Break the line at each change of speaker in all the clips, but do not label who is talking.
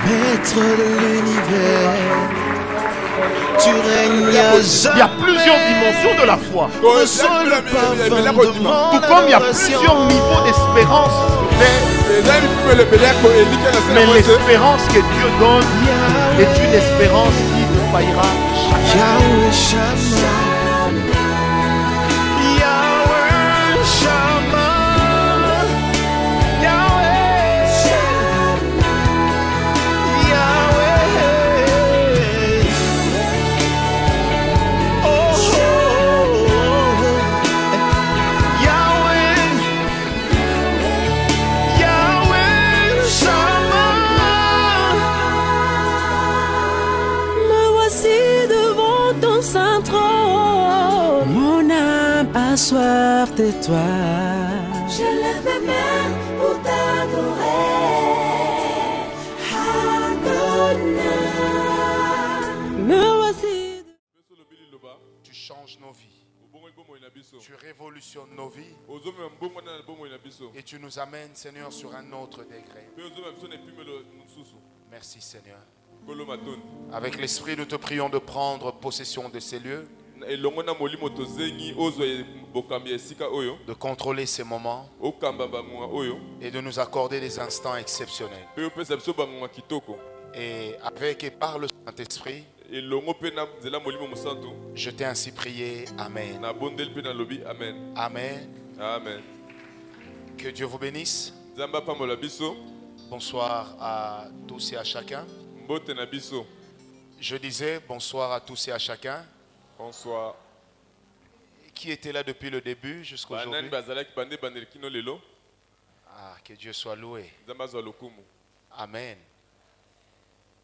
Maître de l'univers, tu règnes à
Il y a plusieurs dimensions de la foi.
Ressens le parfum de mon
Tout comme il y a
adoration.
plusieurs niveaux d'espérance. Mais
Mais
l'espérance que Dieu donne est une espérance qui ne faillira jamais.
Yahweh Shammah, Yahweh Shammah, Yahweh Shammah, Yahweh. Oh, oh, oh, Yahweh, Yahweh Shammah.
Me voici devant ton saint trône. Mon âme a soif de toi. Je lève mes mains pour t'adorer. Adonai. Me voici.
Tu changes nos vies. Tu révolutionnes nos vies. Et tu nous amènes, Seigneur, sur un autre degré. Merci, Seigneur. Avec l'esprit, nous te prions de prendre possession de ces lieux, de contrôler ces moments et de nous accorder des instants exceptionnels. Et avec et par le Saint-Esprit, je t'ai ainsi prié. Amen. Amen.
Amen.
Que Dieu vous bénisse. Bonsoir à tous et à chacun. Je disais bonsoir à tous et à chacun.
Bonsoir.
Qui était là depuis le début jusqu'à aujourd'hui? Ah, que Dieu soit loué. Amen.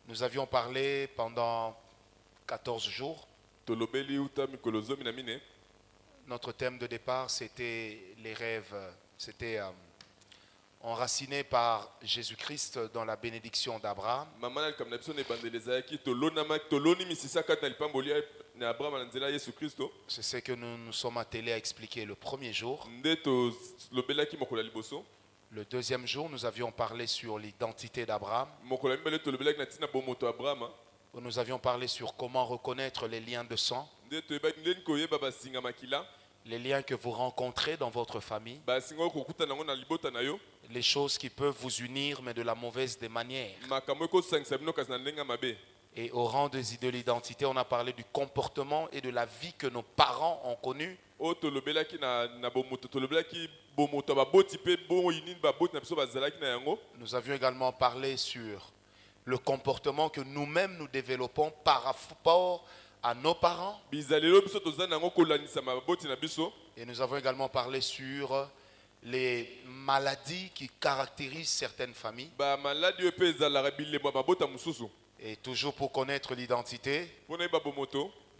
Nous avions parlé pendant 14 jours. Notre thème de départ, c'était les rêves. C'était enraciné par Jésus-Christ dans la bénédiction d'Abraham. C'est ce que nous nous sommes attelés à expliquer le premier jour. Le deuxième jour, nous avions parlé sur l'identité d'Abraham. Nous avions parlé sur comment reconnaître les liens de sang, les liens que vous rencontrez dans votre famille, les choses qui peuvent vous unir mais de la mauvaise des manières. Et au rang de l'identité, on a parlé du comportement et de la vie que nos parents ont connue. Nous avions également parlé sur le comportement que nous-mêmes nous développons par rapport à nos parents. Et nous avons également parlé sur les maladies qui caractérisent certaines familles. Et toujours pour connaître l'identité,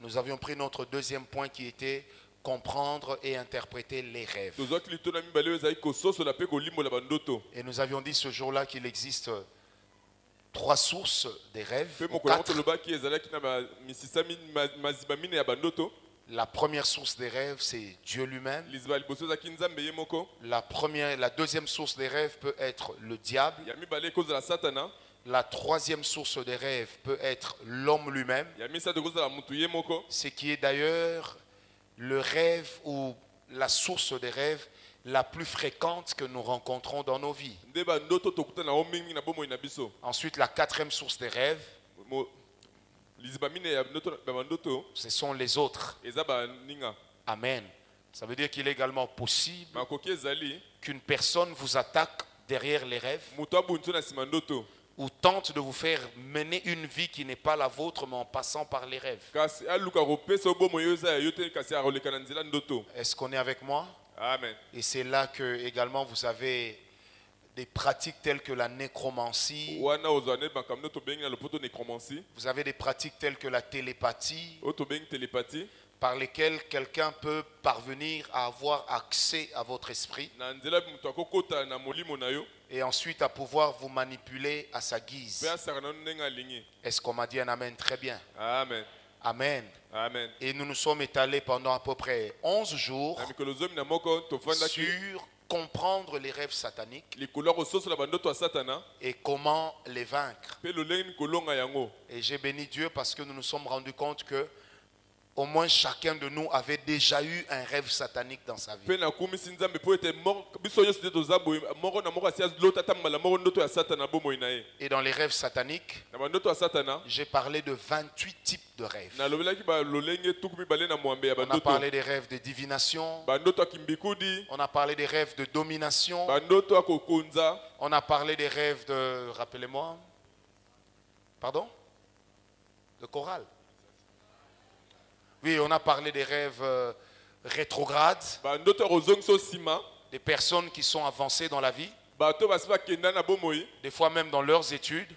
nous avions pris notre deuxième point qui était comprendre et interpréter les rêves. Et nous avions dit ce jour-là qu'il existe 3 sources des rêves. Ou 4. La première source des rêves, c'est Dieu lui-même. La deuxième source des rêves peut être le diable. La troisième source des rêves peut être l'homme lui-même. Ce qui est d'ailleurs le rêve ou la source des rêves la plus fréquente que nous rencontrons dans nos vies. Ensuite, la quatrième source des rêves, ce sont les autres. Amen. Ça veut dire qu'il est également possible qu'une personne vous attaque derrière les rêves ou tente de vous faire mener une vie qui n'est pas la vôtre, mais en passant par les rêves. Est-ce qu'on est avec moi?
Amen.
Et c'est là que également vous avez des pratiques telles que la nécromancie. Vous avez des pratiques telles que la télépathie, par lesquelles quelqu'un peut parvenir à avoir accès à votre esprit et ensuite à pouvoir vous manipuler à sa guise. Est-ce qu'on m'a dit un amen? Très bien.
Amen.
Amen.
Amen.
Et nous nous sommes étalés pendant à peu près 11 jours sur comprendre les rêves sataniques et comment les vaincre. Et j'ai béni Dieu parce que nous nous sommes rendus compte que au moins chacun de nous avait déjà eu un rêve satanique dans sa vie. Et dans les rêves sataniques, j'ai parlé de 28 types de rêves. On a parlé des rêves de divination. On a parlé des rêves de domination. On a parlé des rêves de... Rappelez-moi. Pardon? De chorale. Oui, on a parlé des rêves rétrogrades. Des personnes qui sont avancées dans la vie. Des fois même dans leurs études.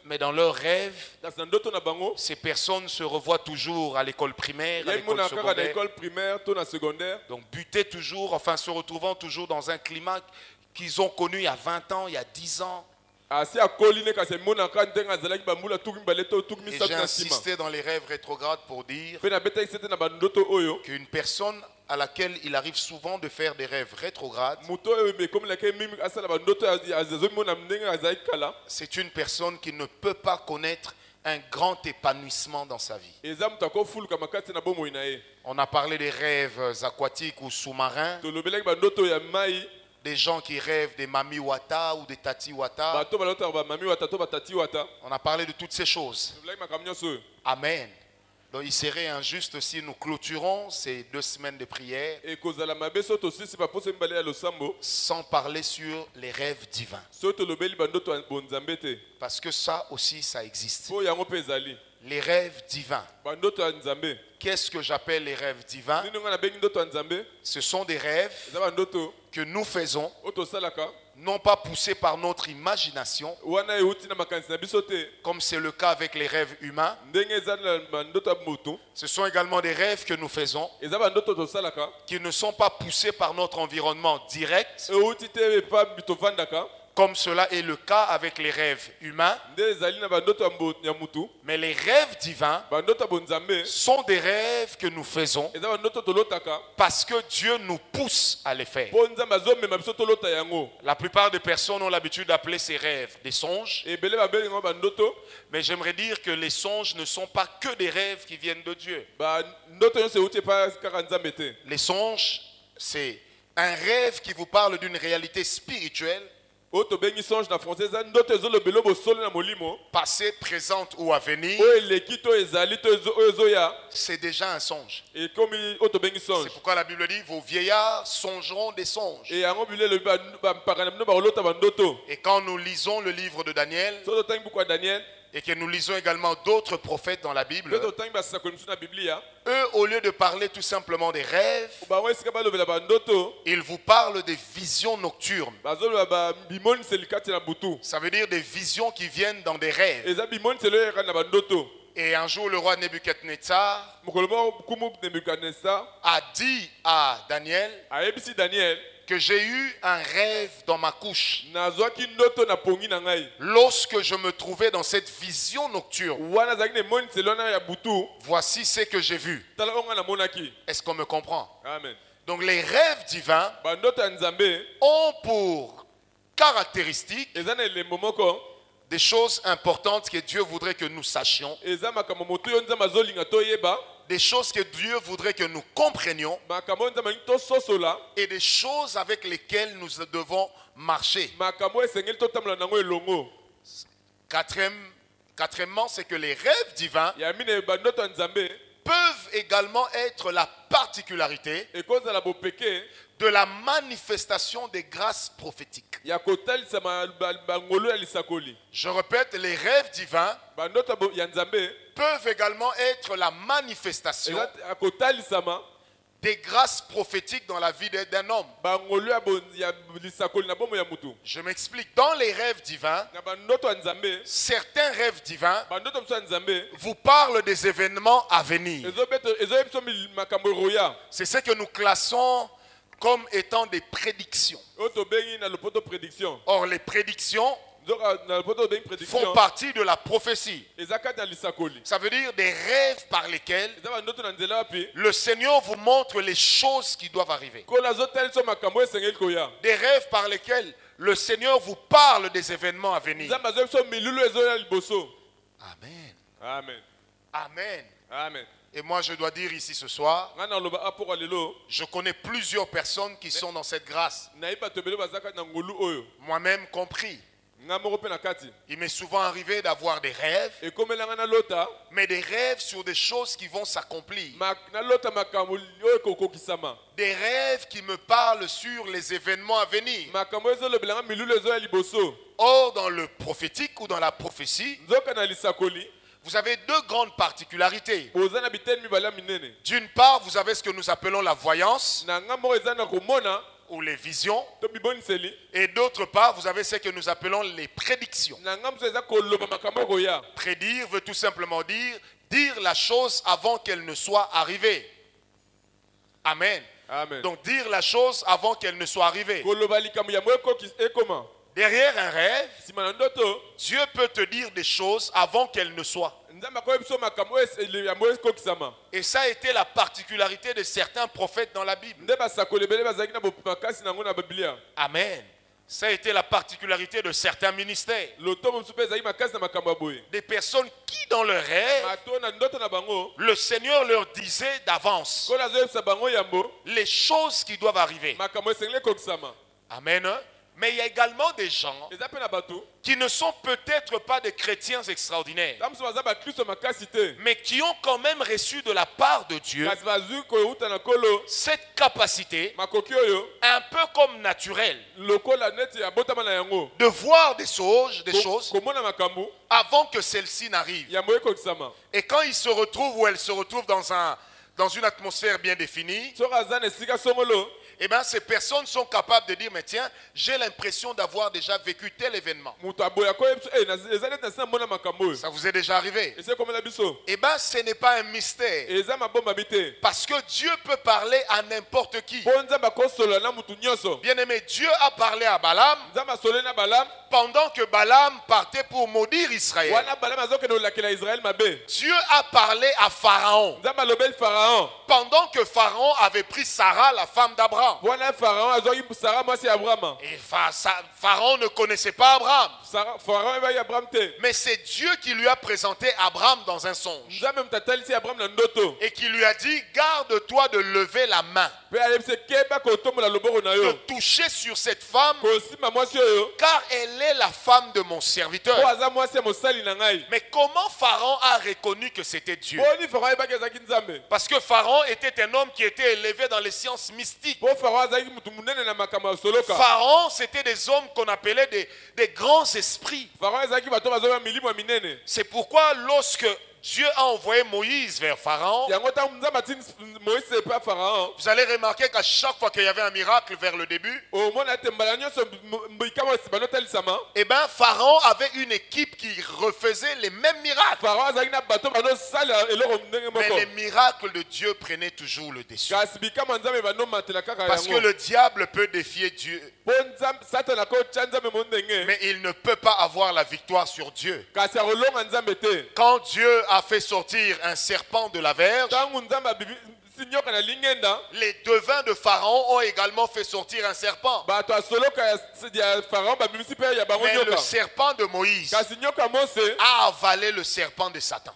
Mais dans leurs rêves, ces personnes se revoient toujours à l'école primaire, à l'école secondaire. Donc buter toujours, enfin se retrouvant toujours dans un climat qu'ils ont connu il y a 20 ans, il y a 10 ans. Et j'ai insisté dans les rêves rétrogrades pour dire qu'une personne à laquelle il arrive souvent de faire des rêves rétrogrades, c'est une personne qui ne peut pas connaître un grand épanouissement dans sa vie. On a parlé des rêves aquatiques ou sous-marins. Des gens qui rêvent des Mami Wata ou des Tati Wata. On a parlé de toutes ces choses. Amen. Donc il serait injuste si nous clôturons ces 2 semaines de prière sans parler sur les rêves divins. Parce que ça aussi, ça existe. Les rêves divins. Qu'est-ce que j'appelle les rêves divins? Ce sont des rêves que nous faisons, non pas poussés par notre imagination, comme c'est le cas avec les rêves humains. Ce sont également des rêves que nous faisons, qui ne sont pas poussés par notre environnement direct, comme cela est le cas avec les rêves humains. Mais les rêves divins sont des rêves que nous faisons parce que Dieu nous pousse à les faire. La plupart des personnes ont l'habitude d'appeler ces rêves des songes. Mais j'aimerais dire que les songes ne sont pas que des rêves qui viennent de Dieu. Les songes, c'est un rêve qui vous parle d'une réalité spirituelle, passé, présente ou à venir. C'est déjà un songe. C'est pourquoi la Bible dit vos vieillards songeront des songes. Et quand nous lisons le livre de Daniel et que nous lisons également d'autres prophètes dans la Bible, eux, au lieu de parler tout simplement des rêves, ils vous parlent des visions nocturnes. Ça veut dire des visions qui viennent dans des rêves. Et un jour, le roi Nebuchadnezzar a dit à Daniel que j'ai eu un rêve dans ma couche. Lorsque je me trouvais dans cette vision nocturne, voici ce que j'ai vu. Est-ce qu'on me comprend? Amen. Donc les rêves divins ont pour caractéristique des choses importantes que Dieu voudrait que nous sachions, des choses que Dieu voudrait que nous comprenions et des choses avec lesquelles nous devons marcher. Quatrièmement, c'est que les rêves divins peuvent également être la particularité de la manifestation des grâces prophétiques. Je répète, les rêves divins peuvent également être la manifestation des grâces prophétiques dans la vie d'un homme. Je m'explique. Dans les rêves divins, certains rêves divins vous parlent des événements à venir. C'est ce que nous classons comme étant des prédictions. Or, les prédictions font partie de la prophétie. Ça veut dire des rêves par lesquels le Seigneur vous montre les choses qui doivent arriver. Des rêves par lesquels le Seigneur vous parle des événements à venir. Amen.
Amen.
Amen.
Amen.
Et moi je dois dire ici ce soir, je connais plusieurs personnes qui sont dans cette grâce. Moi-même compris. Il m'est souvent arrivé d'avoir des rêves, mais des rêves sur des choses qui vont s'accomplir. Des rêves qui me parlent sur les événements à venir. Or, dans le prophétique ou dans la prophétie, vous avez deux grandes particularités. D'une part, vous avez ce que nous appelons la voyance ou les visions. Et d'autre part, vous avez ce que nous appelons les prédictions. Prédire veut tout simplement dire la chose avant qu'elle ne soit arrivée. Amen.
Amen.
Donc dire la chose avant qu'elle ne soit arrivée. Derrière un rêve, Dieu peut te dire des choses avant qu'elles ne soient. Et ça a été la particularité de certains prophètes dans la Bible. Amen. Ça a été la particularité de certains ministères. Des personnes qui dans leur rêve, le Seigneur leur disait d'avance les choses qui doivent arriver. Amen. Mais il y a également des gens qui ne sont peut-être pas des chrétiens extraordinaires, mais qui ont quand même reçu de la part de Dieu cette capacité, un peu comme naturelle, de voir des choses avant que celles-ci n'arrivent. Et quand ils se retrouvent ou elles se retrouvent dans une atmosphère bien définie, eh bien, ces personnes sont capables de dire, mais tiens, j'ai l'impression d'avoir déjà vécu tel événement. Ça vous est déjà arrivé? Eh bien, ce n'est pas un mystère. Parce que Dieu peut parler à n'importe qui. Bien aimé, Dieu a parlé à Balaam pendant que Balaam partait pour maudire Israël. Dieu a parlé à Pharaon pendant que Pharaon avait pris Sarah, la femme d'Abraham. Et Pharaon ne connaissait pas Abraham. Mais c'est Dieu qui lui a présenté Abraham dans un songe. Et qui lui a dit, garde-toi de lever la main, de toucher sur cette femme, car elle est la femme de mon serviteur. Mais comment Pharaon a reconnu que c'était Dieu? Parce que Pharaon était un homme qui était élevé dans les sciences mystiques. Pharaon, c'était des hommes qu'on appelait des grands esprits. C'est pourquoi lorsque Dieu a envoyé Moïse vers Pharaon, vous allez remarquer qu'à chaque fois qu'il y avait un miracle vers le début, eh bien Pharaon avait une équipe qui refaisait les mêmes miracles. Mais les miracles de Dieu prenaient toujours le dessus. Parce que le diable peut défier Dieu, mais il ne peut pas avoir la victoire sur Dieu. Quand Dieu a fait sortir un serpent de la verge, les devins de Pharaon ont également fait sortir un serpent. Mais le serpent de Moïse a avalé le serpent de Satan.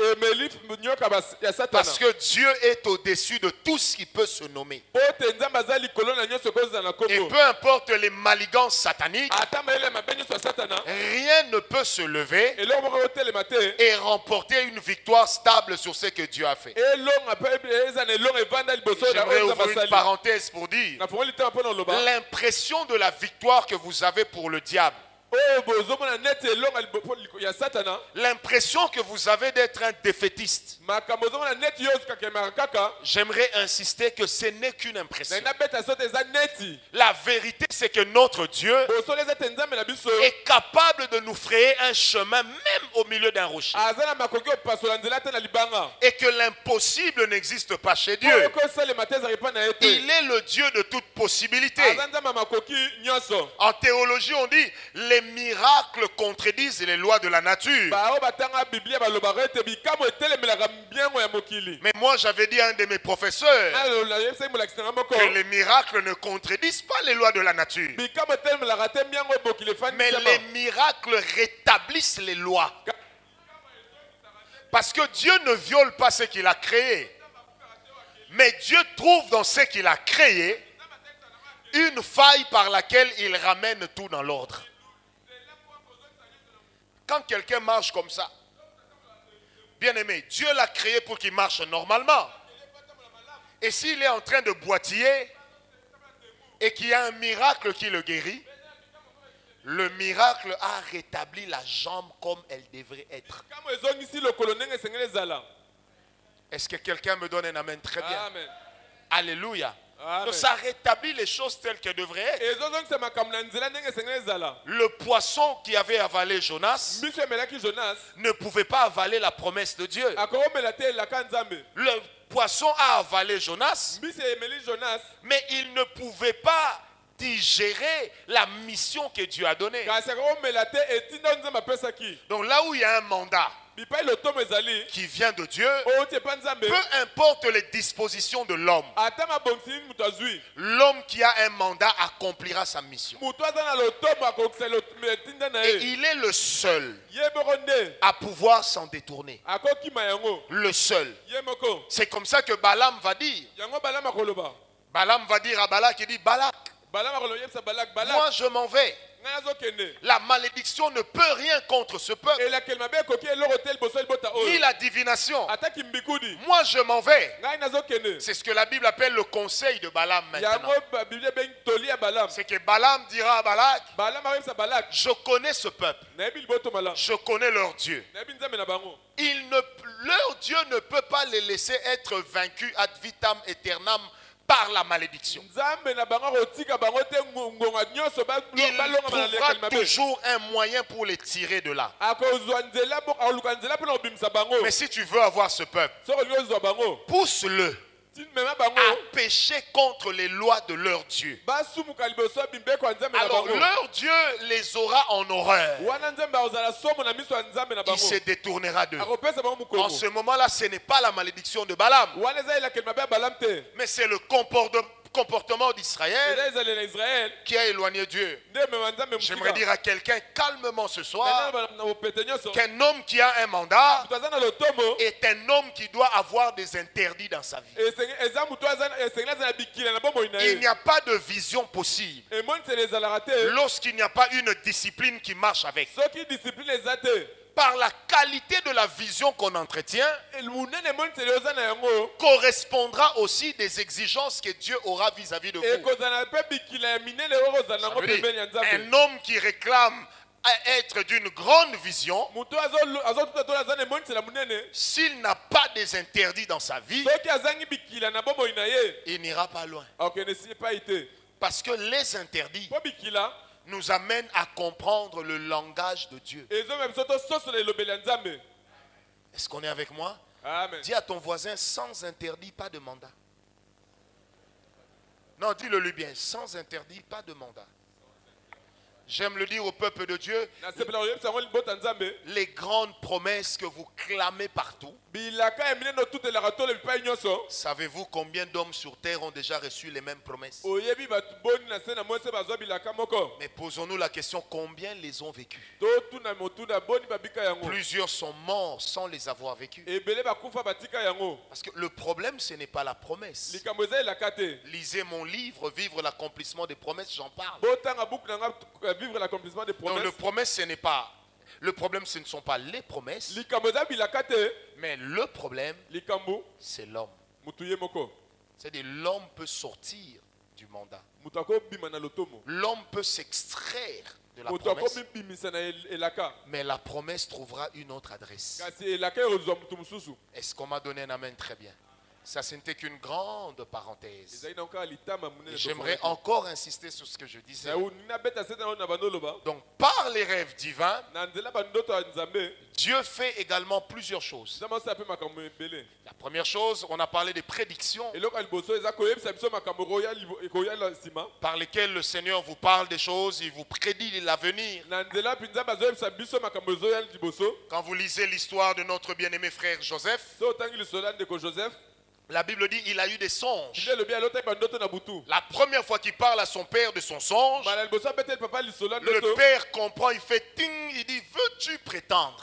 Parce que Dieu est au-dessus de tout ce qui peut se nommer. Et peu importe les maligances sataniques, rien ne peut se lever et remporter une victoire stable sur ce que Dieu a fait. J'aimerais ouvrir une parenthèse pour dire l'impression de la victoire que vous avez pour le diable. L'impression que vous avez d'être un défaitiste. J'aimerais insister que ce n'est qu'une impression. La vérité, c'est que notre Dieu est capable de nous frayer un chemin même au milieu d'un rocher. Et que l'impossible n'existe pas chez Dieu. Il est le Dieu de toute possibilité. En théologie, on dit les les miracles contredisent les lois de la nature. Mais moi j'avais dit à un de mes professeurs que les miracles ne contredisent pas les lois de la nature. Mais les miracles rétablissent les lois. Parce que Dieu ne viole pas ce qu'il a créé. Mais Dieu trouve dans ce qu'il a créé une faille par laquelle il ramène tout dans l'ordre. Quand quelqu'un marche comme ça, bien aimé, Dieu l'a créé pour qu'il marche normalement. Et s'il est en train de boitiller et qu'il y a un miracle qui le guérit, le miracle a rétabli la jambe comme elle devrait être. Est-ce que quelqu'un me donne un amen? Très bien. Amen. Alléluia. Donc ça rétablit les choses telles qu'elles devraient être. Le poisson qui avait avalé Jonas ne pouvait pas avaler la promesse de Dieu. Le poisson a avalé Jonas, mais il ne pouvait pas digérer la mission que Dieu a donnée. Donc là où il y a un mandat qui vient de Dieu, peu importe les dispositions de l'homme, l'homme qui a un mandat accomplira sa mission. Et il est le seul à pouvoir s'en détourner. Le seul. C'est comme ça que Balaam va dire. Balaam va dire à Balak, il dit, Balak, moi je m'en vais. La malédiction ne peut rien contre ce peuple. Ni la divination. Moi je m'en vais. C'est ce que la Bible appelle le conseil de Balaam maintenant. C'est que Balaam dira à Balak, je connais ce peuple. Je connais leur Dieu. Leur Dieu ne peut pas les laisser être vaincus ad vitam aeternam par la malédiction. Il trouvera toujours un moyen pour les tirer de là. Mais si tu veux avoir ce peuple, pousse-le à pécher contre les lois de leur Dieu. Alors leur Dieu les aura en horreur. Il se détournera d'eux. En ce moment-là, ce n'est pas la malédiction de Balaam, mais c'est le comportement d'Israël qui a éloigné Dieu. J'aimerais dire à quelqu'un calmement ce soir qu'un homme qui a un mandat est un homme qui doit avoir des interdits dans sa vie. Il n'y a pas de vision possible lorsqu'il n'y a pas une discipline qui marche avec. Par la qualité de la vision qu'on entretient, correspondra aussi des exigences que Dieu aura vis-à-vis de vous. Un homme qui réclame à être d'une grande vision, s'il n'a pas des interdits dans sa vie, il n'ira pas loin. Parce que les interdits nous amènent à comprendre le langage de Dieu. Est-ce qu'on est avec moi? Amen. Dis à ton voisin, sans interdit, pas de mandat. Non, dis-le lui bien, sans interdit, pas de mandat. J'aime le dire au peuple de Dieu, les grandes promesses que vous clamez partout. Savez-vous combien d'hommes sur terre ont déjà reçu les mêmes promesses? Mais posons-nous la question, combien les ont vécues? Plusieurs sont morts sans les avoir vécues. Parce que le problème, ce n'est pas la promesse. Lisez mon livre, Vivre l'accomplissement des promesses, j'en parle. Donc le problème, ce ne sont pas les promesses, mais le problème, c'est l'homme. C'est-à-dire l'homme peut sortir du mandat. L'homme peut s'extraire de la promesse, mais la promesse trouvera une autre adresse. Est-ce qu'on m'a donné un amen? Très bien. Ça, ce n'était qu'une grande parenthèse. J'aimerais encore insister sur ce que je disais. Donc, par les rêves divins, Dieu fait également plusieurs choses. La première chose, on a parlé des prédictions par lesquelles le Seigneur vous parle des choses, il vous prédit l'avenir. Quand vous lisez l'histoire de notre bien-aimé frère Joseph, la Bible dit qu'il a eu des songes. La première fois qu'il parle à son père de son songe, le père comprend, il fait ting, il dit, veux-tu prétendre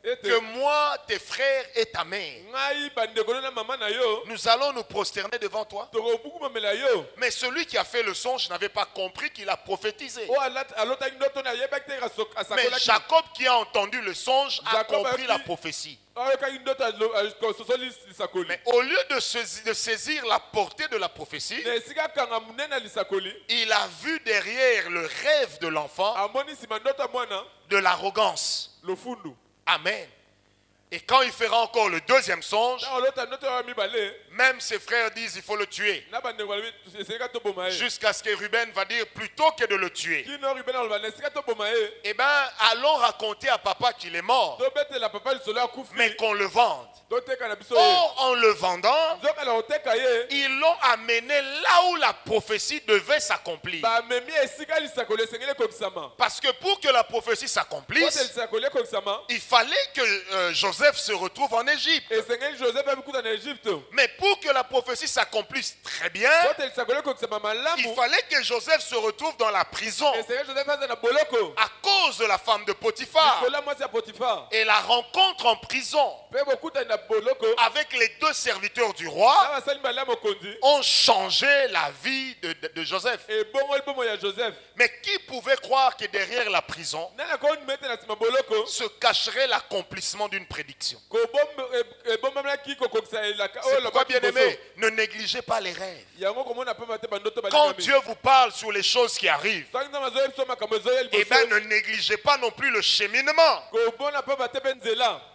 que moi, tes frères et ta mère, nous allons nous prosterner devant toi? Mais celui qui a fait le songe n'avait pas compris qu'il a prophétisé. Mais Jacob qui a entendu le songe a compris la prophétie. Mais au lieu de saisir la portée de la prophétie, il a vu derrière le rêve de l'enfant de l'arrogance. Amen. Et quand il fera encore le deuxième songe, même ses frères disent il faut le tuer. Jusqu'à ce que Ruben va dire plutôt que de le tuer, eh bien allons raconter à papa qu'il est mort, mais qu'on le vende. Or, en le vendant, ils l'ont amené là où la prophétie devait s'accomplir. Parce que pour que la prophétie s'accomplisse, il fallait que Joseph se retrouve en Égypte. Mais pour que la prophétie s'accomplisse très bien, il fallait que Joseph se retrouve dans la prison à cause de la femme de Potiphar. Et la rencontre en prison avec les deux serviteurs du roi ont changé la vie de Joseph. Mais qui pouvait croire que derrière la prison se cacherait l'accomplissement d'une prédiction? C'est pourquoi, bien aimé, ne négligez pas les rêves. Quand Dieu vous parle sur les choses qui arrivent, eh bien ne négligez pas non plus le cheminement.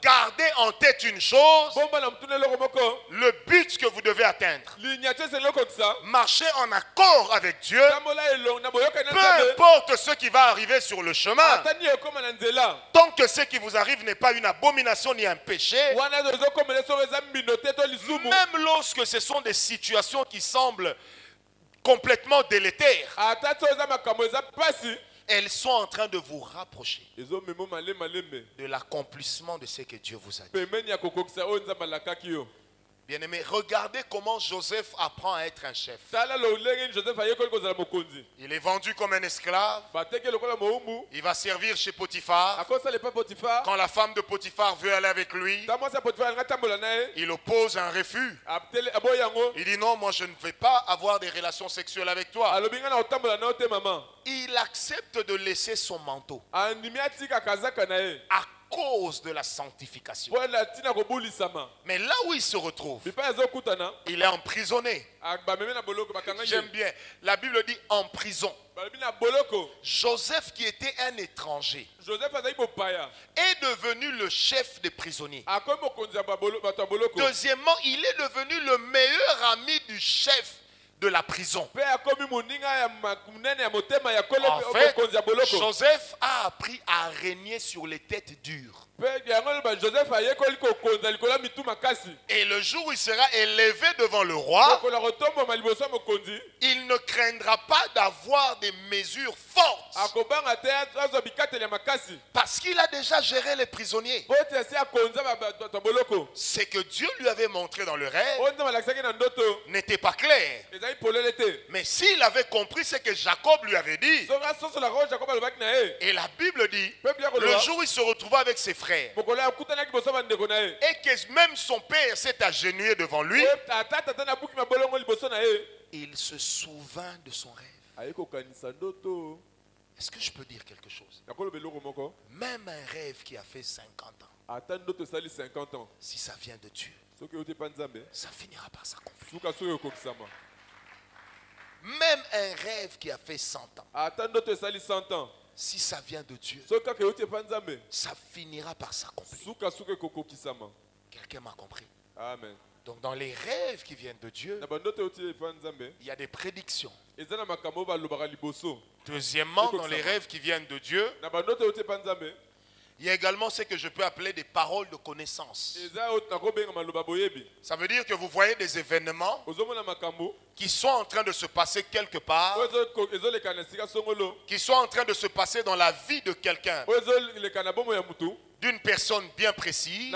Gardez en tête une chose, le but que vous devez atteindre. Marchez en accord avec Dieu, peu importe ce qui va arriver sur le chemin. Tant que ce qui vous arrive n'est pas une abomination ni un péché, même lorsque ce sont des situations qui semblent complètement délétères, elles sont en train de vous rapprocher de l'accomplissement de ce que Dieu vous a dit. Bien-aimé, regardez comment Joseph apprend à être un chef. Il est vendu comme un esclave. Il va servir chez Potiphar. Quand la femme de Potiphar veut aller avec lui, il oppose un refus. Il dit non, moi je ne vais pas avoir des relations sexuelles avec toi. Il accepte de laisser son manteau à cause de la sanctification. Mais là où il se retrouve, il est emprisonné. J'aime bien. La Bible dit en prison. Joseph, qui était un étranger, est devenu le chef des prisonniers. Deuxièmement, il est devenu le meilleur ami du chef de la prison. En fait, Joseph a appris à régner sur les têtes dures. Et le jour où il sera élevé devant le roi, il ne craindra pas d'avoir des mesures fortes, parce qu'il a déjà géré les prisonniers. Ce que Dieu lui avait montré dans le rêve n'était pas clair. Mais s'il avait compris ce que Jacob lui avait dit, et la Bible dit, le jour où il se retrouva avec ses frères, et que même son père s'est agenouillé devant lui, il se souvint de son rêve. Est-ce que je peux dire quelque chose? Même un rêve qui a fait 50 ans, si ça vient de Dieu, ça finira par s'accomplir. Même un rêve qui a fait 100 ans, si ça vient de Dieu, ça finira par s'accomplir. Quelqu'un m'a compris?
Amen.
Donc dans les rêves qui viennent de Dieu, il y a des prédictions. Deuxièmement, dans les rêves qui viennent de Dieu, il y a également ce que je peux appeler des paroles de connaissance. Ça veut dire que vous voyez des événements qui sont en train de se passer quelque part, qui sont en train de se passer dans la vie de quelqu'un, d'une personne bien précise,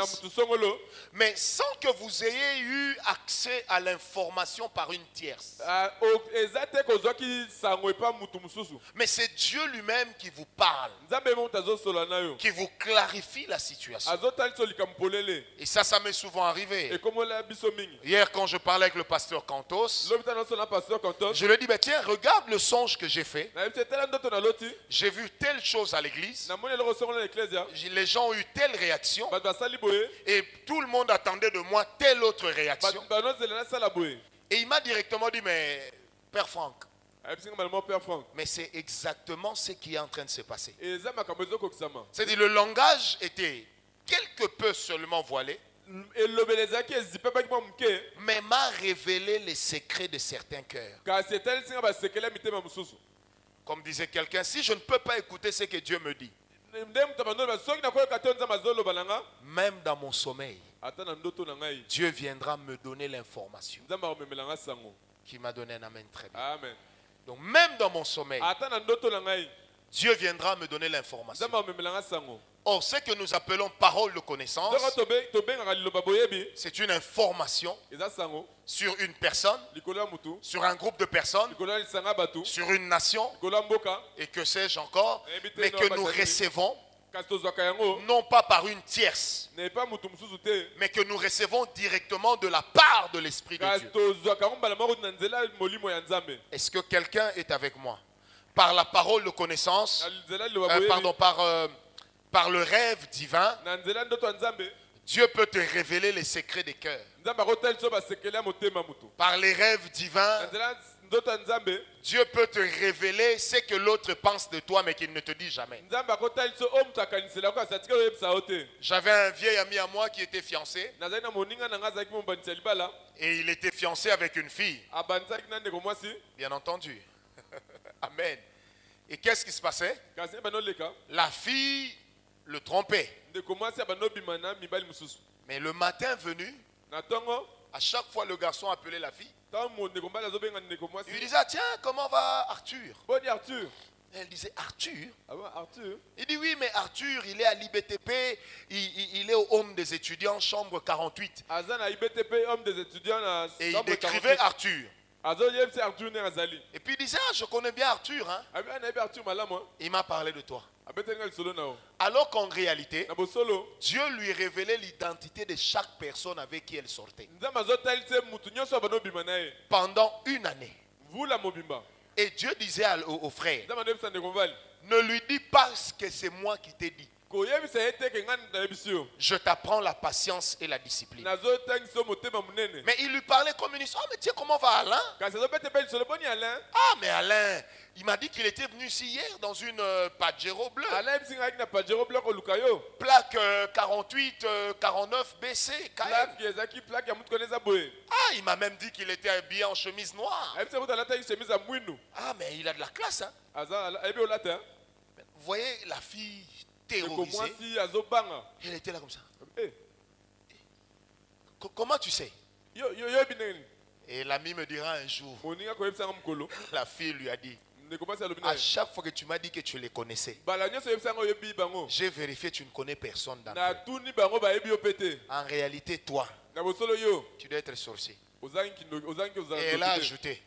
mais sans que vous ayez eu accès à l'information par une tierce. Mais c'est Dieu lui-même qui vous parle, qui vous clarifie la situation. Et ça m'est souvent arrivé. Hier, quand je parlais avec le pasteur Cantos, je lui ai dit, bah, tiens, regarde le songe que j'ai fait. J'ai vu telle chose à l'église. Les gens ont eu telle réaction. Et tout le monde attendait de moi telle autre réaction. Et il m'a directement dit, mais Père Franck, mais c'est exactement ce qui est en train de se passer. C'est-à-dire le langage était quelque peu seulement voilé, mais m'a révélé les secrets de certains cœurs. Comme disait quelqu'un, si je ne peux pas écouter ce que Dieu me dit, même dans mon sommeil, Dieu viendra me donner l'information. Qui m'a donné un amen très bien.
Amen.
Donc même dans mon sommeil, Dieu viendra me donner l'information. Or, ce que nous appelons parole de connaissance, c'est une information sur une personne, sur un groupe de personnes, sur une nation, et que sais-je encore, mais que nous recevons, non pas par une tierce, mais que nous recevons directement de la part de l'Esprit de Dieu. Est-ce que quelqu'un est avec moi? Par la parole de connaissance, par le rêve divin, Dieu peut te révéler les secrets des cœurs. Par les rêves divins, Dieu peut te révéler ce que l'autre pense de toi mais qu'il ne te dit jamais. J'avais un vieil ami à moi qui était fiancé. Et il était fiancé avec une fille. Bien entendu. Amen. Et qu'est-ce qui se passait? La fille le trompait. Mais le matin venu, à chaque fois le garçon appelait la fille. Il lui disait, ah, tiens, comment va Arthur? Elle disait, Arthur? Il dit, oui, mais Arthur, il est à l'IBTP, il est au home des étudiants, chambre 48. Et il décrivait Arthur. Et puis il disait, ah, je connais bien Arthur. Hein? Il m'a parlé de toi. Alors qu'en réalité, Dieu lui révélait l'identité de chaque personne avec qui elle sortait. Pendant une année. Et Dieu disait aux frères, ne lui dis pas que c'est moi qui t'ai dit. Je t'apprends la patience et la discipline. Mais il lui parlait comme une histoire. Oh, mais tiens, comment va Alain? Ah, mais Alain, il m'a dit qu'il était venu ici hier dans une Pajero bleue. Plaque 48, 49 BC. Ah, il m'a même dit qu'il était habillé en chemise noire. Ah, mais il a de la classe. Hein? Vous voyez la fille terrorisée. Elle était là comme ça. Comment tu sais? Et l'ami me dira un jour, la fille lui a dit, à chaque fois que tu m'as dit que tu les connaissais, j'ai vérifié, tu ne connais personne d'entre eux. En réalité, toi, tu dois être sorcier. Et elle a ajouté,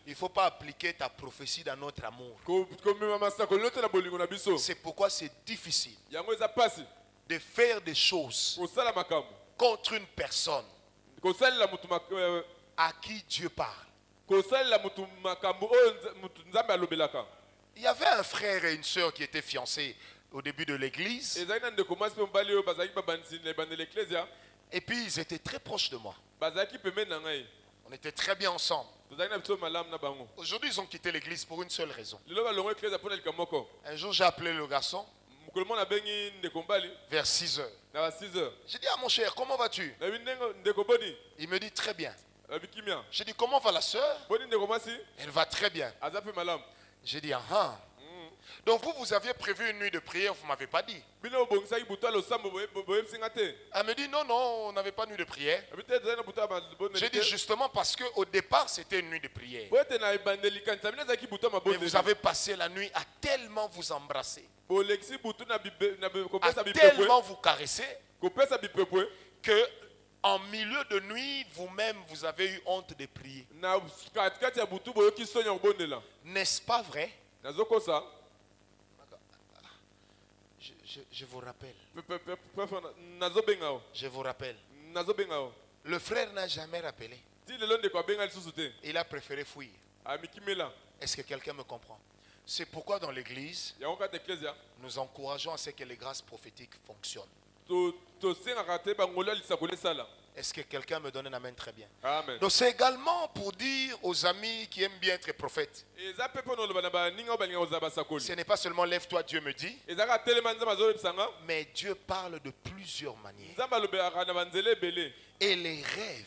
il ne faut pas appliquer ta prophétie dans notre amour. C'est pourquoi c'est difficile de faire des choses contre une personne à qui Dieu parle. Il y avait un frère et une soeur qui étaient fiancés au début de l'église. Et puis ils étaient très proches de moi. On était très bien ensemble. Aujourd'hui ils ont quitté l'église pour une seule raison. Un jour j'ai appelé le garçon. vers 6 heures.
6 heures.
J'ai dit à mon cher, comment vas-tu? Il me dit très bien. J'ai dit, comment va la soeur? Elle va très bien. J'ai dit, ah. Donc vous aviez prévu une nuit de prière, vous ne m'avez pas dit. Elle me dit, non, on n'avait pas de nuit de prière. J'ai dit justement parce qu'au départ, c'était une nuit de prière. Mais vous avez passé la nuit à tellement vous embrasser, à tellement vous caresser, que en milieu de nuit, vous-même, vous avez eu honte de prier. N'est-ce pas vrai? Je vous rappelle. Je vous rappelle. Le frère n'a jamais rappelé. Il a préféré fuir. Est-ce que quelqu'un me comprend? C'est pourquoi dans l'église, nous encourageons à ce que les grâces prophétiques fonctionnent. Est-ce que quelqu'un me donne un amen très bien?
Amen.
Donc c'est également pour dire aux amis qui aiment bien être prophètes. Ce n'est pas seulement lève-toi, Dieu me dit. Mais Dieu parle de plusieurs manières. Et les rêves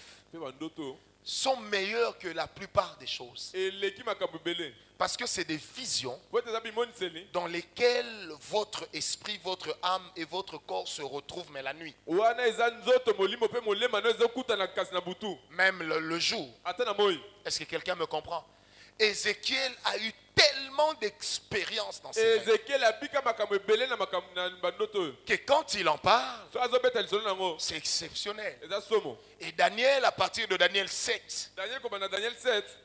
sont meilleurs que la plupart des choses. Parce que c'est des visions dans lesquelles votre esprit, votre âme et votre corps se retrouvent, mais la nuit. Même le jour. Est-ce que quelqu'un me comprend? Ézéchiel a eu tellement d'expérience dans ses rêves que quand il en parle, c'est exceptionnel. Et Daniel, à partir de Daniel 7,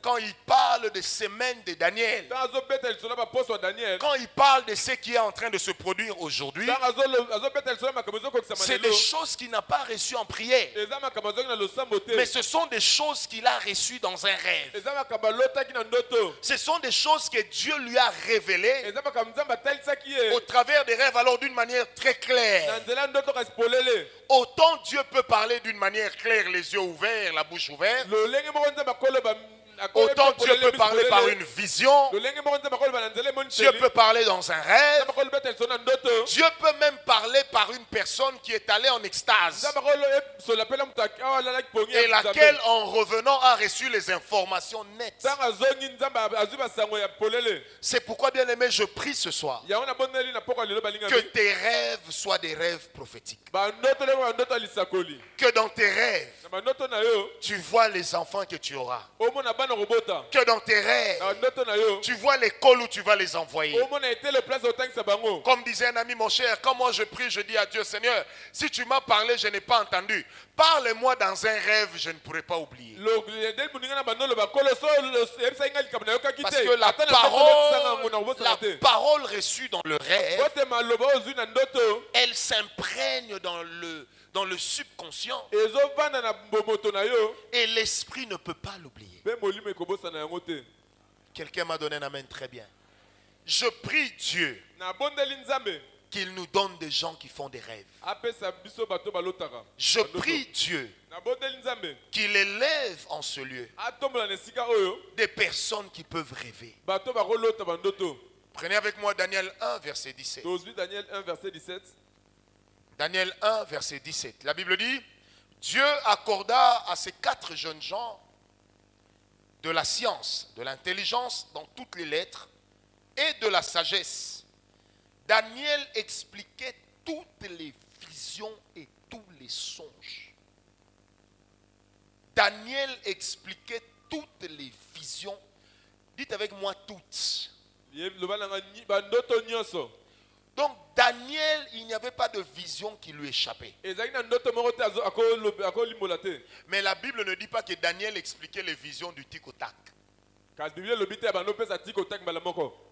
quand il parle des semaines de Daniel, quand il parle de ce qui est en train de se produire aujourd'hui, c'est des choses qu'il n'a pas reçues en prière, mais ce sont des choses qu'il a reçues dans un rêve. Ce sont des choses que Dieu lui a révélées au travers des rêves, alors d'une manière très claire. Autant Dieu peut parler d'une manière claire, les yeux ouverts, la bouche ouverte, autant Dieu peut parler par une vision, Dieu peut parler dans un rêve, Dieu peut même parler par une personne qui est allée en extase et laquelle en revenant a reçu les informations nettes. C'est pourquoi, bien aimé, je prie ce soir que tes rêves soient des rêves prophétiques, que dans tes rêves tu vois les enfants que tu auras, que dans tes rêves tu vois l'école où tu vas les envoyer. Comme disait un ami, mon cher, quand moi je prie, je dis à Dieu, Seigneur, si tu m'as parlé, je n'ai pas entendu, parle-moi dans un rêve, je ne pourrai pas oublier. Parce que la parole reçue dans le rêve, elle s'imprègne dans le subconscient et l'esprit ne peut pas l'oublier. Quelqu'un m'a donné un amen très bien. Je prie Dieu qu'il nous donne des gens qui font des rêves. Je prie Dieu qu'il élève en ce lieu des personnes qui peuvent rêver. Prenez avec moi Daniel 1, verset 17. Daniel 1, verset 17. La Bible dit, Dieu accorda à ces 4 jeunes gens de la science, de l'intelligence dans toutes les lettres et de la sagesse. Daniel expliquait toutes les visions et tous les songes. Daniel expliquait toutes les visions. Dites avec moi toutes. Donc Daniel, il n'y avait pas de vision qui lui échappait. Mais la Bible ne dit pas que Daniel expliquait les visions du tic au tac.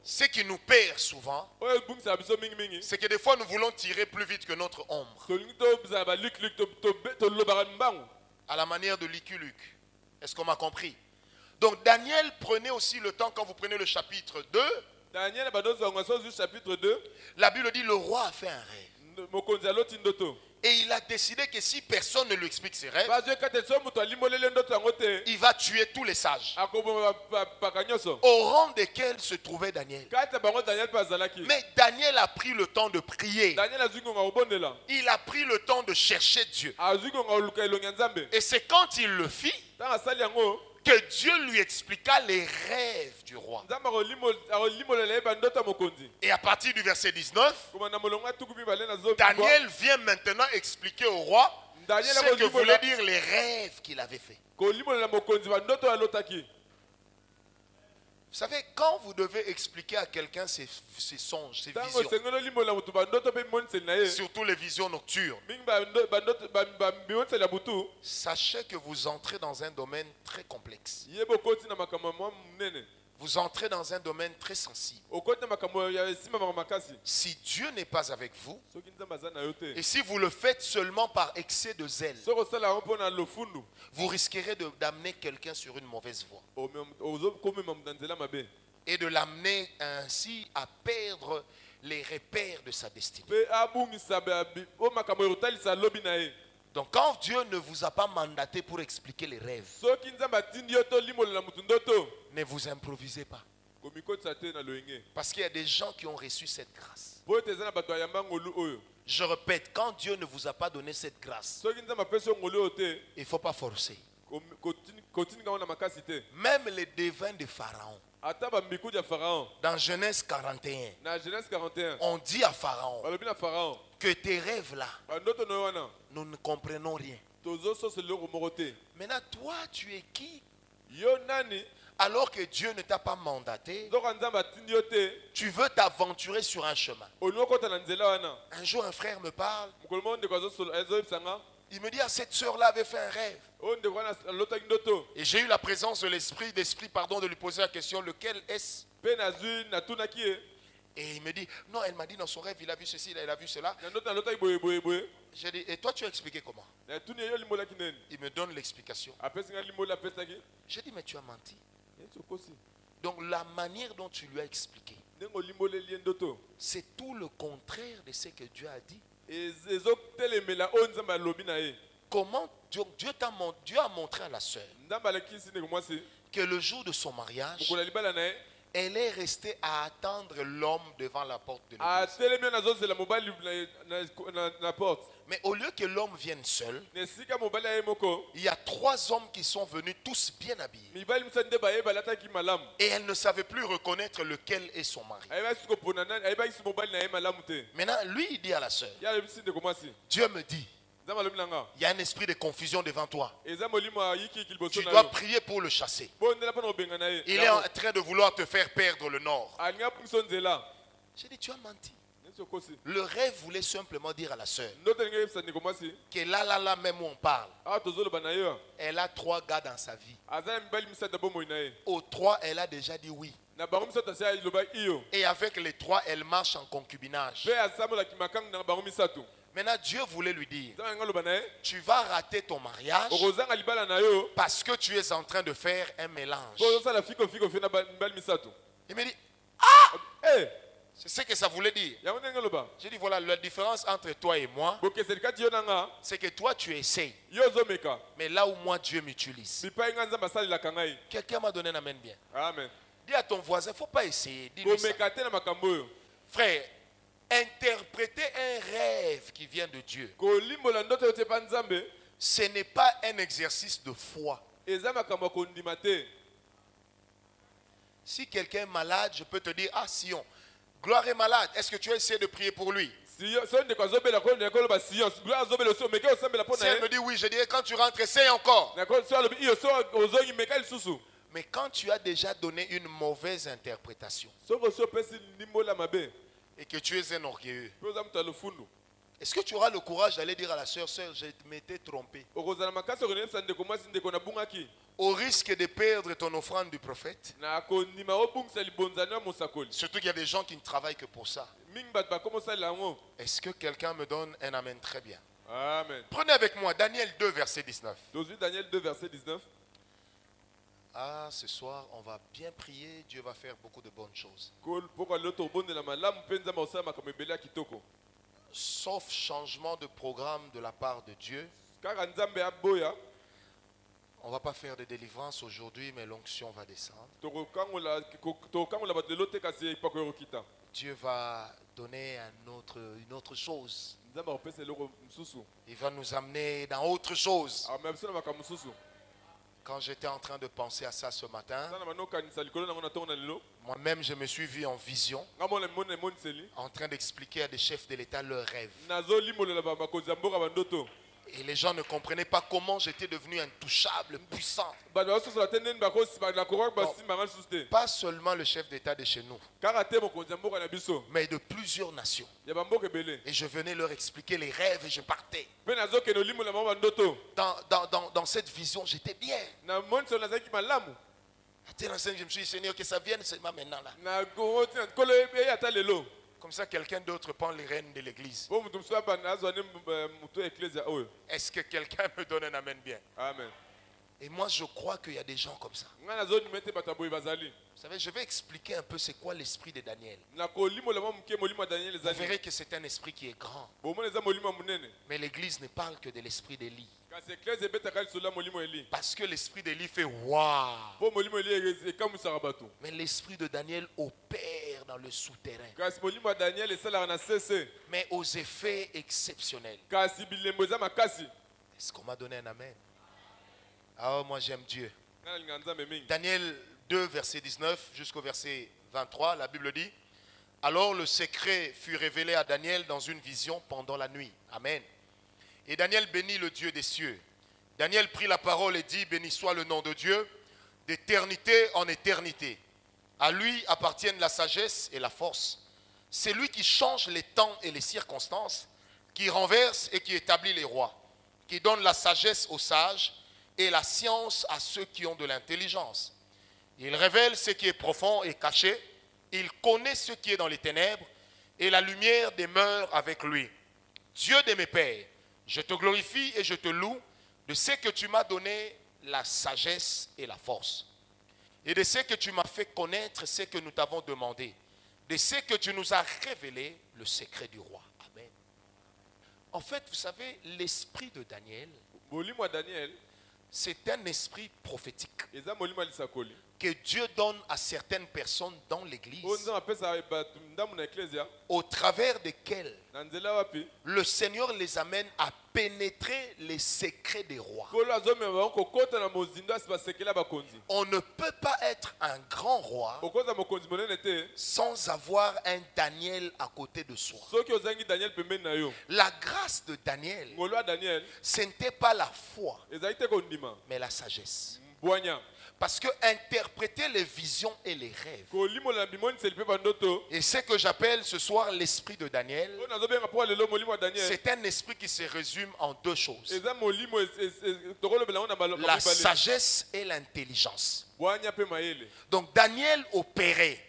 Ce qui nous perd souvent, c'est que des fois nous voulons tirer plus vite que notre ombre. À la manière de Lucky Luke. Est-ce qu'on m'a compris? Donc Daniel prenait aussi le temps, quand vous prenez le chapitre 2,
Daniel chapitre 2,
la Bible dit le roi a fait un rêve. Et il a décidé que si personne ne lui explique ses rêves, il va tuer tous les sages. Au rang desquels se trouvait Daniel. Mais Daniel a pris le temps de prier. Il a pris le temps de chercher Dieu. Et c'est quand il le fit que Dieu lui expliqua les rêves du roi. Et à partir du verset 19, Daniel vient maintenant expliquer au roi ce que voulaient dire les rêves qu'il avait faits. Vous savez, quand vous devez expliquer à quelqu'un ses songes, ses visions, surtout les visions nocturnes, sachez que vous entrez dans un domaine très complexe. Vous entrez dans un domaine très sensible. Si Dieu n'est pas avec vous, et si vous le faites seulement par excès de zèle, vous risquerez d'amener quelqu'un sur une mauvaise voie. Et de l'amener ainsi à perdre les repères de sa destinée. Donc quand Dieu ne vous a pas mandaté pour expliquer les rêves, ne vous improvisez pas. Parce qu'il y a des gens qui ont reçu cette grâce. Je répète, quand Dieu ne vous a pas donné cette grâce, il ne faut pas forcer. Même les devins de Pharaon, dans Genèse 41, on dit à Pharaon que tes rêves là, nous ne comprenons rien. Maintenant, toi, tu es qui? Alors que Dieu ne t'a pas mandaté, tu veux t'aventurer sur un chemin. Un jour, un frère me parle. Il me dit, cette sœur-là avait fait un rêve. Et j'ai eu la présence de l'esprit, de lui poser la question, lequel est-ce? Et il me dit, non, elle m'a dit dans son rêve, il a vu ceci, il a vu cela. J'ai dit, et toi tu as expliqué comment? Il me donne l'explication. J'ai dit, mais tu as menti. Donc la manière dont tu lui as expliqué, c'est tout le contraire de ce que Dieu a dit. Comment Dieu a montré à la sœur que le jour de son mariage, elle est restée à attendre l'homme devant la porte de l'église. Mais au lieu que l'homme vienne seul, il y a 3 hommes qui sont venus tous bien habillés. Et elle ne savait plus reconnaître lequel est son mari. Maintenant, lui, il dit à la sœur, Dieu me dit, il y a un esprit de confusion devant toi. Tu dois prier pour le chasser. Il est en train de vouloir te faire perdre le nord. J'ai dit, tu as menti. Le rêve voulait simplement dire à la sœur que là, même où on parle, elle a 3 gars dans sa vie. Aux 3, elle a déjà dit oui. Et avec les 3, elle marche en concubinage. Maintenant, Dieu voulait lui dire, tu vas rater ton mariage parce que tu es en train de faire un mélange. Il me dit, ah, c'est ce que ça voulait dire. J'ai dit, voilà, la différence entre toi et moi, c'est que toi, tu essayes. Mais là où moi, Dieu m'utilise. Quelqu'un m'a donné un amen bien.
Amen.
Dis à ton voisin, il ne faut pas essayer. Dis-lui ça. Frère, interpréter un rêve qui vient de Dieu, ce n'est pas un exercice de foi. Si quelqu'un est malade, je peux te dire, ah Sion, Gloire est malade, est-ce que tu as essayé de prier pour lui? Si elle me dit oui, je dirais quand tu rentres, essaye encore. Mais quand tu as déjà donné une mauvaise interprétation et que tu es un orgueilleux, est-ce que tu auras le courage d'aller dire à la sœur, je m'étais trompé? Au risque de perdre ton offrande du prophète. Surtout qu'il y a des gens qui ne travaillent que pour ça. Est-ce que quelqu'un me donne un amen très bien?
Amen.
Prenez avec moi Daniel 2, verset 19.
Daniel 2, verset 19.
Ah, ce soir, on va bien prier. Dieu va faire beaucoup de bonnes choses. sauf changement de programme de la part de Dieu, on ne va pas faire de délivrance aujourd'hui, mais l'onction va descendre. Dieu va donner une autre chose. Il va nous amener dans autre chose. Quand j'étais en train de penser à ça ce matin, moi-même je me suis vu en vision, en train d'expliquer à des chefs de l'État leurs rêves. Et les gens ne comprenaient pas comment j'étais devenu intouchable, puissant. Pas seulement le chef d'État de chez nous, mais de plusieurs nations. Et je venais leur expliquer les rêves et je partais. Dans cette vision, j'étais bien. Je me suis dit, Seigneur, que ça vienne seulement maintenant là. Comme ça, quelqu'un d'autre prend les rênes de l'église. Est-ce que quelqu'un me donne un amen bien? Amen. Et moi, je crois qu'il y a des gens comme ça. Vous savez, je vais expliquer un peu c'est quoi l'esprit de Daniel. Vous verrez que c'est un esprit qui est grand. Mais l'église ne parle que de l'esprit d'Élie. Parce que l'esprit d'Élie fait waouh. Mais l'esprit de Daniel opère dans le souterrain. Mais aux effets exceptionnels. Est-ce qu'on m'a donné un amen? Ah, moi j'aime Dieu. Daniel 2, verset 19 jusqu'au verset 23, la Bible dit: alors le secret fut révélé à Daniel dans une vision pendant la nuit. Amen. Et Daniel bénit le Dieu des cieux. Daniel prit la parole et dit: béni soit le nom de Dieu, d'éternité en éternité. À lui appartiennent la sagesse et la force. C'est lui qui change les temps et les circonstances, qui renverse et qui établit les rois, qui donne la sagesse aux sages et la science à ceux qui ont de l'intelligence. Il révèle ce qui est profond et caché. Il connaît ce qui est dans les ténèbres, et la lumière demeure avec lui. Dieu de mes pères, je te glorifie et je te loue de ce que tu m'as donné la sagesse et la force, et de ce que tu m'as fait connaître ce que nous t'avons demandé, de ce que tu nous as révélé le secret du roi. Amen. En fait, vous savez, l'esprit de Daniel, c'est un esprit prophétique que Dieu donne à certaines personnes dans l'église, au travers desquelles le Seigneur les amène à pénétrer les secrets des rois. On ne peut pas être un grand roi sans avoir un Daniel à côté de soi. La grâce de Daniel, ce n'était pas la foi, mais la sagesse. Parce que interpréter les visions et les rêves, et ce que j'appelle ce soir l'esprit de Daniel, c'est un esprit qui se résume en deux choses: la sagesse et l'intelligence. Donc Daniel opérait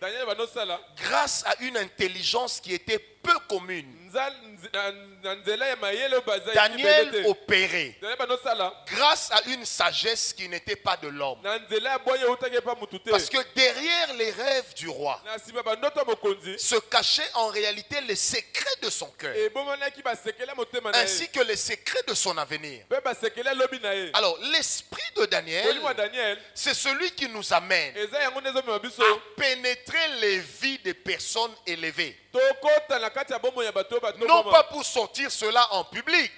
grâce à une intelligence qui était peu commune. Daniel opérait grâce à une sagesse qui n'était pas de l'homme. Parce que derrière les rêves du roi se cachaient en réalité les secrets de son cœur, ainsi que les secrets de son avenir. Alors l'esprit de Daniel, c'est celui qui nous amène à pénétrer les vies des personnes élevées. Non pas pour sortir cela en public,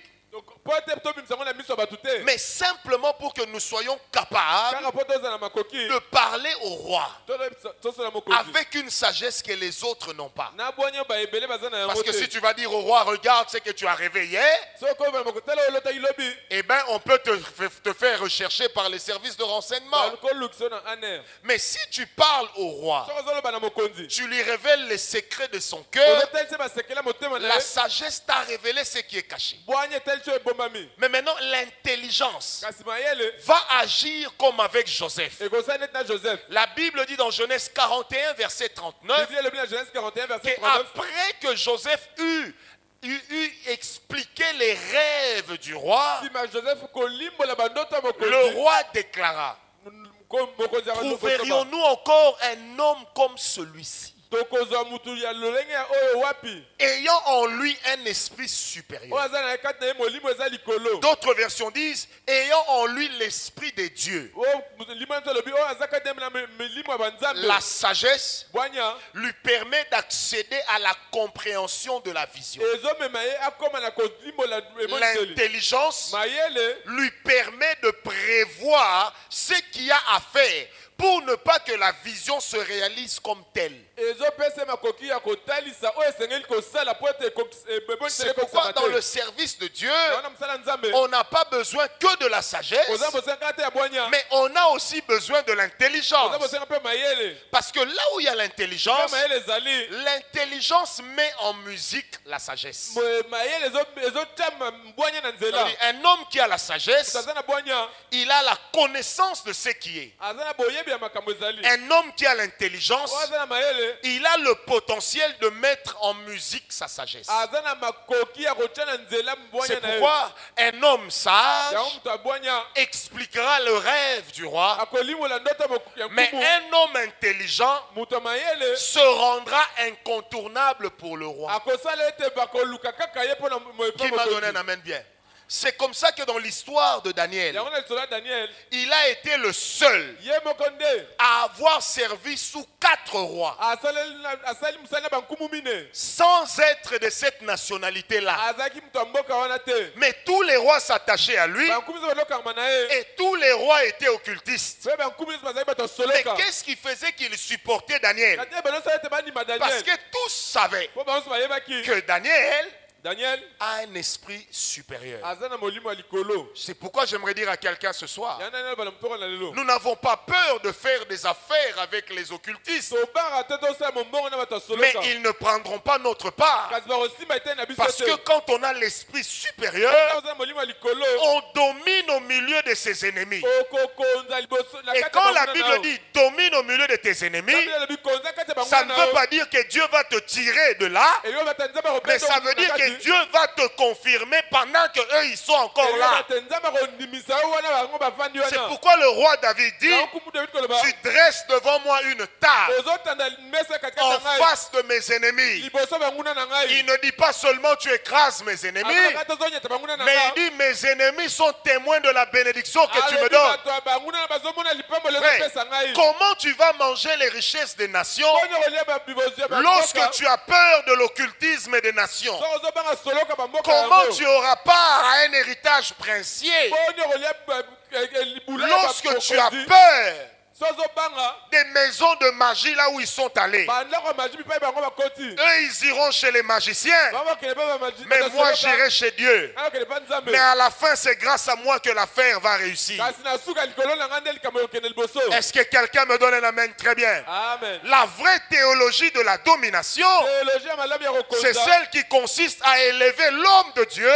mais simplement pour que nous soyons capables de parler au roi avec une sagesse que les autres n'ont pas. Parce que si tu vas dire au roi: regarde ce que tu as rêvé hier, eh bien on peut te faire rechercher par les services de renseignement. Mais si tu parles au roi, tu lui révèles les secrets de son cœur, la sagesse t'a révélé ce qui est caché. Mais maintenant l'intelligence va agir comme avec Joseph. La Bible dit dans Genèse 41 verset 39 qu'après que Joseph eut expliqué les rêves du roi, le roi déclara: trouverions-nous encore un homme comme celui-ci? ayant en lui un esprit supérieur. D'autres versions disent ayant en lui l'esprit de Dieu. La sagesse lui permet d'accéder à la compréhension de la vision. L'intelligence lui permet de prévoir ce qu'il y a à faire pour ne pas que la vision se réalise comme telle. C'est pourquoi dans le service de Dieu, on n'a pas besoin que de la sagesse, mais on a aussi besoin de l'intelligence. Parce que là où il y a l'intelligence, l'intelligence met en musique la sagesse. Un homme qui a la sagesse, il a la connaissance de ce qui est. Un homme qui a l'intelligence, il a le potentiel de mettre en musique sa sagesse. C'est pourquoi un homme sage expliquera le rêve du roi, mais un homme intelligent se rendra incontournable pour le roi. Qui m'a donné un amen bien? C'est comme ça que dans l'histoire de Daniel, il a été le seul à avoir servi sous 4 rois sans être de cette nationalité-là. Mais tous les rois s'attachaient à lui et tous les rois étaient occultistes. Mais qu'est-ce qui faisait qu'il supportait Daniel? Parce que tous savaient que Daniel a un esprit supérieur. C'est pourquoi j'aimerais dire à quelqu'un ce soir, nous n'avons pas peur de faire des affaires avec les occultistes, mais ils ne prendront pas notre part. Parce que quand on a l'esprit supérieur, on domine au milieu de ses ennemis. Et quand la Bible dit domine au milieu de tes ennemis, ça ne veut pas dire que Dieu va te tirer de là, mais ça veut dire que Dieu va te confirmer pendant que eux ils sont encore là. C'est pourquoi le roi David dit, tu dresses devant moi une table en face de mes ennemis. Il ne dit pas seulement tu écrases mes ennemis, mais il dit mes ennemis sont témoins de la bénédiction que tu me donnes. Frère, comment tu vas manger les richesses des nations lorsque tu as peur de l'occultisme des nations? Comment tu auras part à un héritage princier lorsque tu as peur des maisons de magie là où ils sont allés? Eux ils iront chez les magiciens, mais moi j'irai chez Dieu. Mais à la fin c'est grâce à moi que l'affaire va réussir. Est-ce que quelqu'un me donne un amen? Très bien.
Amen.
La vraie théologie de la domination, c'est celle qui consiste à élever l'homme de Dieu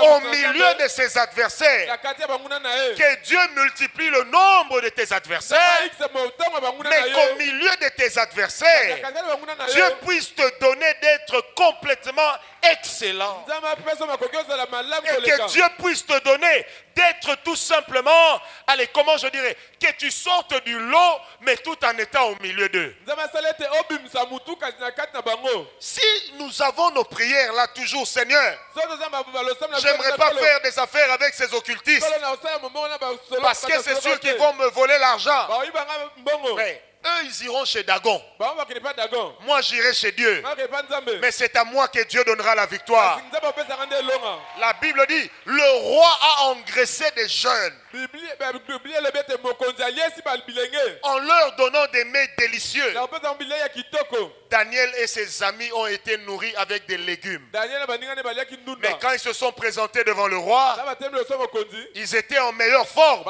au milieu de ses adversaires. Que Dieu multiplie le nombre de tes adversaires, mais qu'au milieu de tes adversaires, Dieu puisse te donner d'être complètement excellent. Et que Dieu puisse te donner d'être tout simplement, allez, comment je dirais, que tu sortes du lot, mais tout en étant au milieu d'eux. Si nous avons nos prières là toujours, Seigneur, j'aimerais pas faire des affaires avec ces occultistes, parce que c'est ceux qui vont me voler l'argent. Eux, ils iront chez Dagon. Moi, j'irai chez Dieu. Mais c'est à moi que Dieu donnera la victoire. La Bible dit, le roi a engraissé des jeunes en leur donnant des mets délicieux. Daniel et ses amis ont été nourris avec des légumes. Mais quand ils se sont présentés devant le roi, ils étaient en meilleure forme.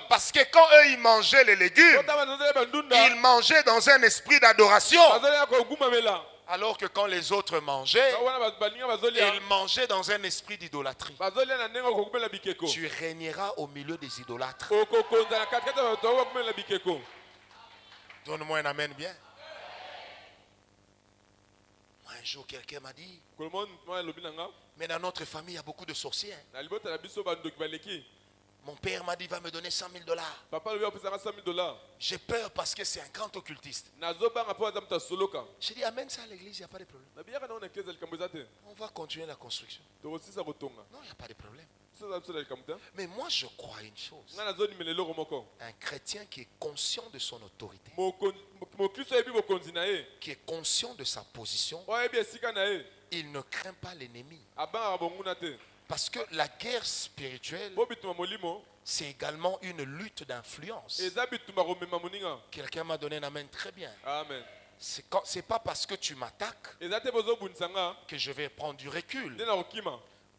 Parce que quand eux, ils mangeaient les légumes, ils mangeaient dans un esprit d'adoration. Alors que quand les autres mangeaient, ils mangeaient dans un esprit d'idolâtrie. Tu régneras au milieu des idolâtres. Donne-moi un amen bien. Un jour, quelqu'un m'a dit, mais dans notre famille, il y a beaucoup de sorciers. Mon père m'a dit, va me donner 100 000 $.
Papa lui a offert 100 000 $.
J'ai peur parce que c'est un grand occultiste. J'ai dit, amène ça à l'église, il n'y a pas de problème. On va continuer la construction. Non, il n'y a pas de problème. Mais moi, je crois une chose. Un chrétien qui est conscient de son autorité, qui est conscient de sa position, il ne craint pas l'ennemi. Parce que la guerre spirituelle, c'est également une lutte d'influence. Quelqu'un m'a donné un amen très bien.
Amen.
C'est pas parce que tu m'attaques que je vais prendre du recul.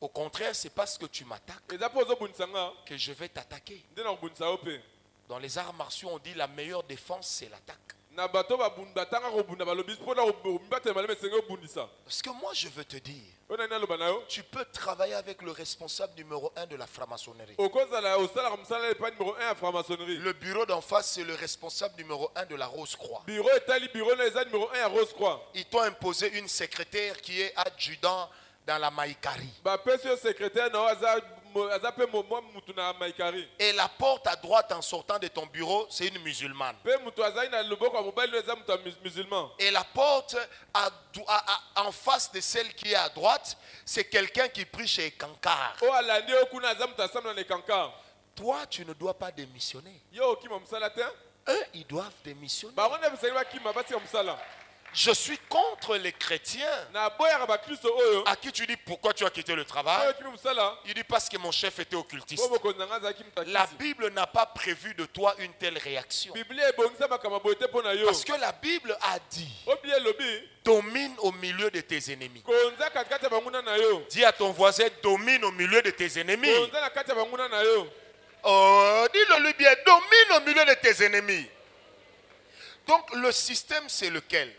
Au contraire, c'est parce que tu m'attaques que je vais t'attaquer. Dans les arts martiaux, on dit la meilleure défense, c'est l'attaque. Parce que moi, je veux te dire, tu peux travailler avec le responsable numéro 1 de la franc-maçonnerie. Le bureau d'en face, c'est le responsable numéro 1 de la Rose-Croix. Ils t'ont imposé une secrétaire qui est adjudant dans la Maïkari. Et la porte à droite en sortant de ton bureau, c'est une musulmane. Et la porte en face de celle qui est à droite, c'est quelqu'un qui prie chez Kankar. Toi, tu ne dois pas démissionner. Eux, ils doivent démissionner. Je suis contre les chrétiens à qui tu dis pourquoi tu as quitté le travail. Il dit parce que mon chef était occultiste. La Bible n'a pas prévu de toi une telle réaction. Parce que la Bible a dit, domine au milieu de tes ennemis. Dis à ton voisin, domine au milieu de tes ennemis. Oh, dis-le lui bien, domine au milieu de tes ennemis. Donc le système, c'est lequel?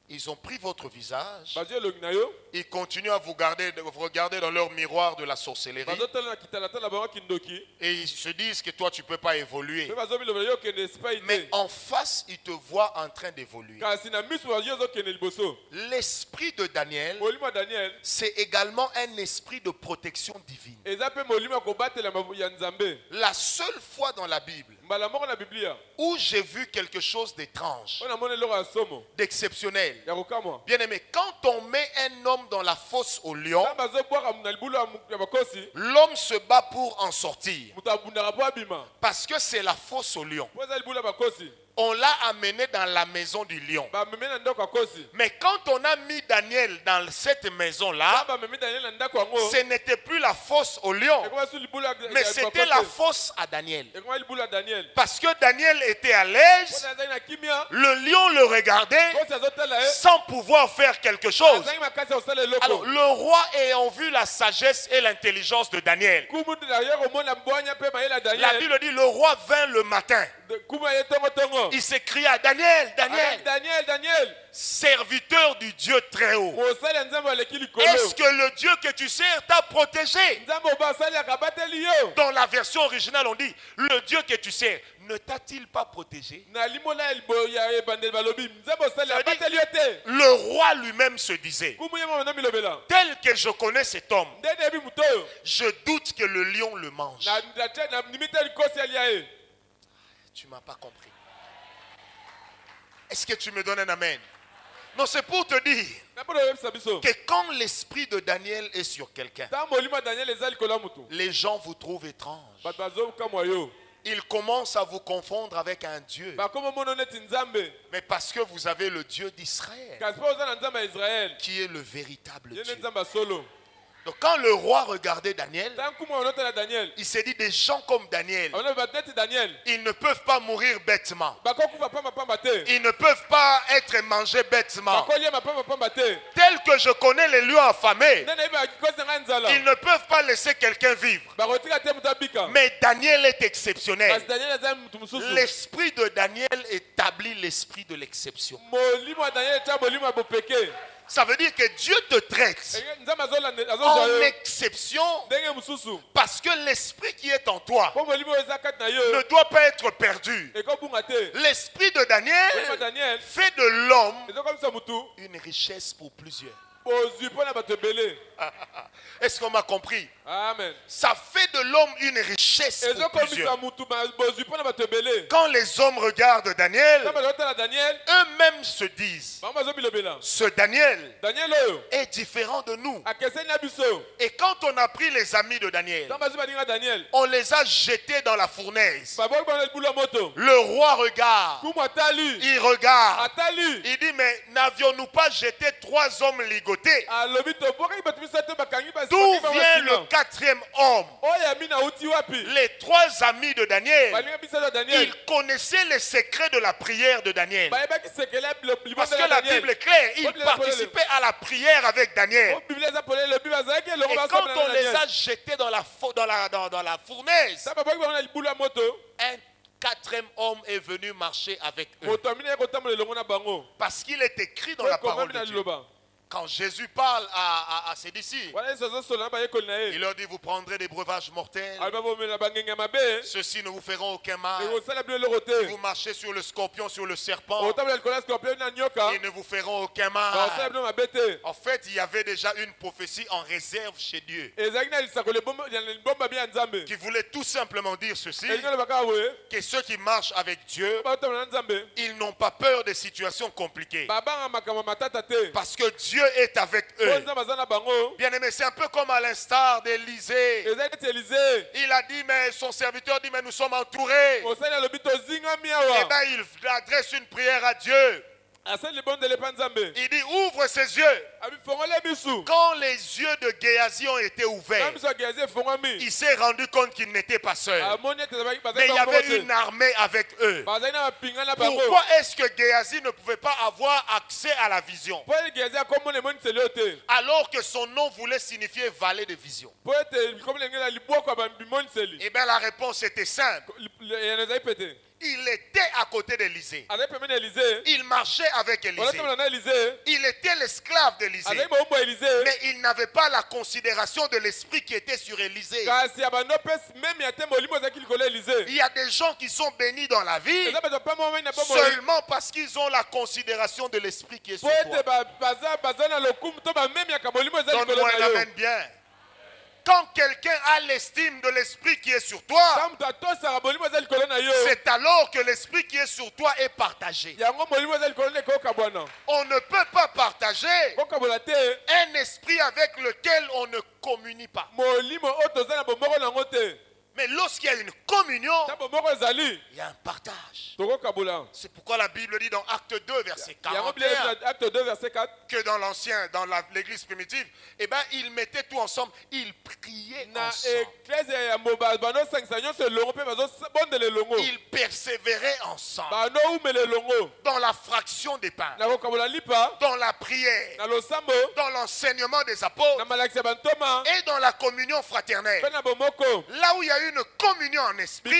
Ils ont pris votre visage. Ils continuent à vous regarder dans leur miroir de la sorcellerie. Et ils se disent que toi tu ne peux pas évoluer. Mais en face, ils te voient en train d'évoluer. L'esprit de Daniel, c'est également un esprit de protection divine. La seule fois dans la Bible où j'ai vu quelque chose d'étrange, d'exceptionnel. Bien aimé, quand on met un homme dans la fosse au lion, l'homme se bat pour en sortir. Parce que c'est la fosse au lion. On l'a amené dans la maison du lion. Mais quand on a mis Daniel dans cette maison-là, ce n'était plus la fosse au lion, mais c'était la fosse à Daniel. Parce que Daniel était à l'aise, le lion le regardait sans pouvoir faire quelque chose. Alors le roi, ayant vu la sagesse et l'intelligence de Daniel, la Bible dit, le roi vint le matin. Il s'écria, Daniel, Daniel,
Daniel, Daniel,
serviteur du Dieu très haut, est-ce que le Dieu que tu sers t'a protégé? Dans la version originale, on dit, le Dieu que tu sers ne t'a-t-il pas protégé? Le roi lui-même se disait, tel que je connais cet homme, je doute que le lion le mange. Tu ne m'as pas compris. Est-ce que tu me donnes un amen? Non, c'est pour te dire que quand l'esprit de Daniel est sur quelqu'un, les gens vous trouvent étrange. Ils commencent à vous confondre avec un Dieu. Mais parce que vous avez le Dieu d'Israël, qui est le véritable Dieu. Donc quand le roi regardait Daniel, il s'est dit, des gens comme Daniel, ils ne peuvent pas mourir bêtement. Ils ne peuvent pas être mangés bêtement. Tel que je connais les lions affamés, ils ne peuvent pas laisser quelqu'un vivre. Mais Daniel est exceptionnel. L'esprit de Daniel établit l'esprit de l'exception. Ça veut dire que Dieu te traite en exception parce que l'esprit qui est en toi ne doit pas être perdu. L'esprit de Daniel fait de l'homme une richesse pour plusieurs. Est-ce qu'on m'a compris?
Amen.
Ça fait de l'homme une richesse pour plusieurs. Quand les hommes regardent Daniel, eux-mêmes se disent, ce Daniel est différent de nous. Et quand on a pris les amis de Daniel, on les a jetés dans la fournaise. Le roi regarde, il regarde, il dit, mais n'avions-nous pas jeté 3 hommes ligotés? D'où vient le 4e homme? Les 3 amis de Daniel, ils connaissaient les secrets de la prière de Daniel. Parce que la Bible est claire, ils participaient à la prière avec Daniel. Et quand on les a jetés dans la fournaise, un 4e homme est venu marcher avec eux. Parce qu'il est écrit dans la parole de Dieu. Quand Jésus parle à ses disciples, il leur dit, vous prendrez des breuvages mortels. Ceux-ci ne vous feront aucun mal. Vous marchez sur le scorpion, sur le serpent. Ils ne vous feront aucun mal. En fait, il y avait déjà une prophétie en réserve chez Dieu qui voulait tout simplement dire ceci, que ceux qui marchent avec Dieu, ils n'ont pas peur des situations compliquées. Parce que Dieu est avec eux. Bien aimé, c'est un peu comme à l'instar d'Élisée. Il a dit, mais son serviteur dit, mais nous sommes entourés. Et bien il adresse une prière à Dieu. Il dit, ouvre ses yeux. Quand les yeux de Géasi ont été ouverts, il s'est rendu compte qu'il n'était pas seul. Mais il y avait une armée avec eux. Pourquoi est-ce que Géasi ne pouvait pas avoir accès à la vision? Alors que son nom voulait signifier vallée de vision. Et bien la réponse était simple. Il était à côté d'Élisée. Il marchait avec Élisée. Il était l'esclave d'Élisée. Mais il n'avait pas la considération de l'esprit qui était sur Élisée. Il y a des gens qui sont bénis dans la vie seulement parce qu'ils ont la considération de l'esprit qui est sur toi. Donne-moi un amen bien. Quand quelqu'un a l'estime de l'esprit qui est sur toi, c'est alors que l'esprit qui est sur toi est partagé. On ne peut pas partager un esprit avec lequel on ne communie pas. Mais lorsqu'il y a une communion, il y a un partage. C'est pourquoi la Bible dit dans Acte 2, verset 41, que dans l'ancien, dans l'église primitive, eh ben, ils mettaient tout ensemble, ils priaient ensemble. Ils persévéraient ensemble. Dans la fraction des pains, dans la prière, dans l'enseignement des apôtres et dans la communion fraternelle. Là où il y a une communion en esprit,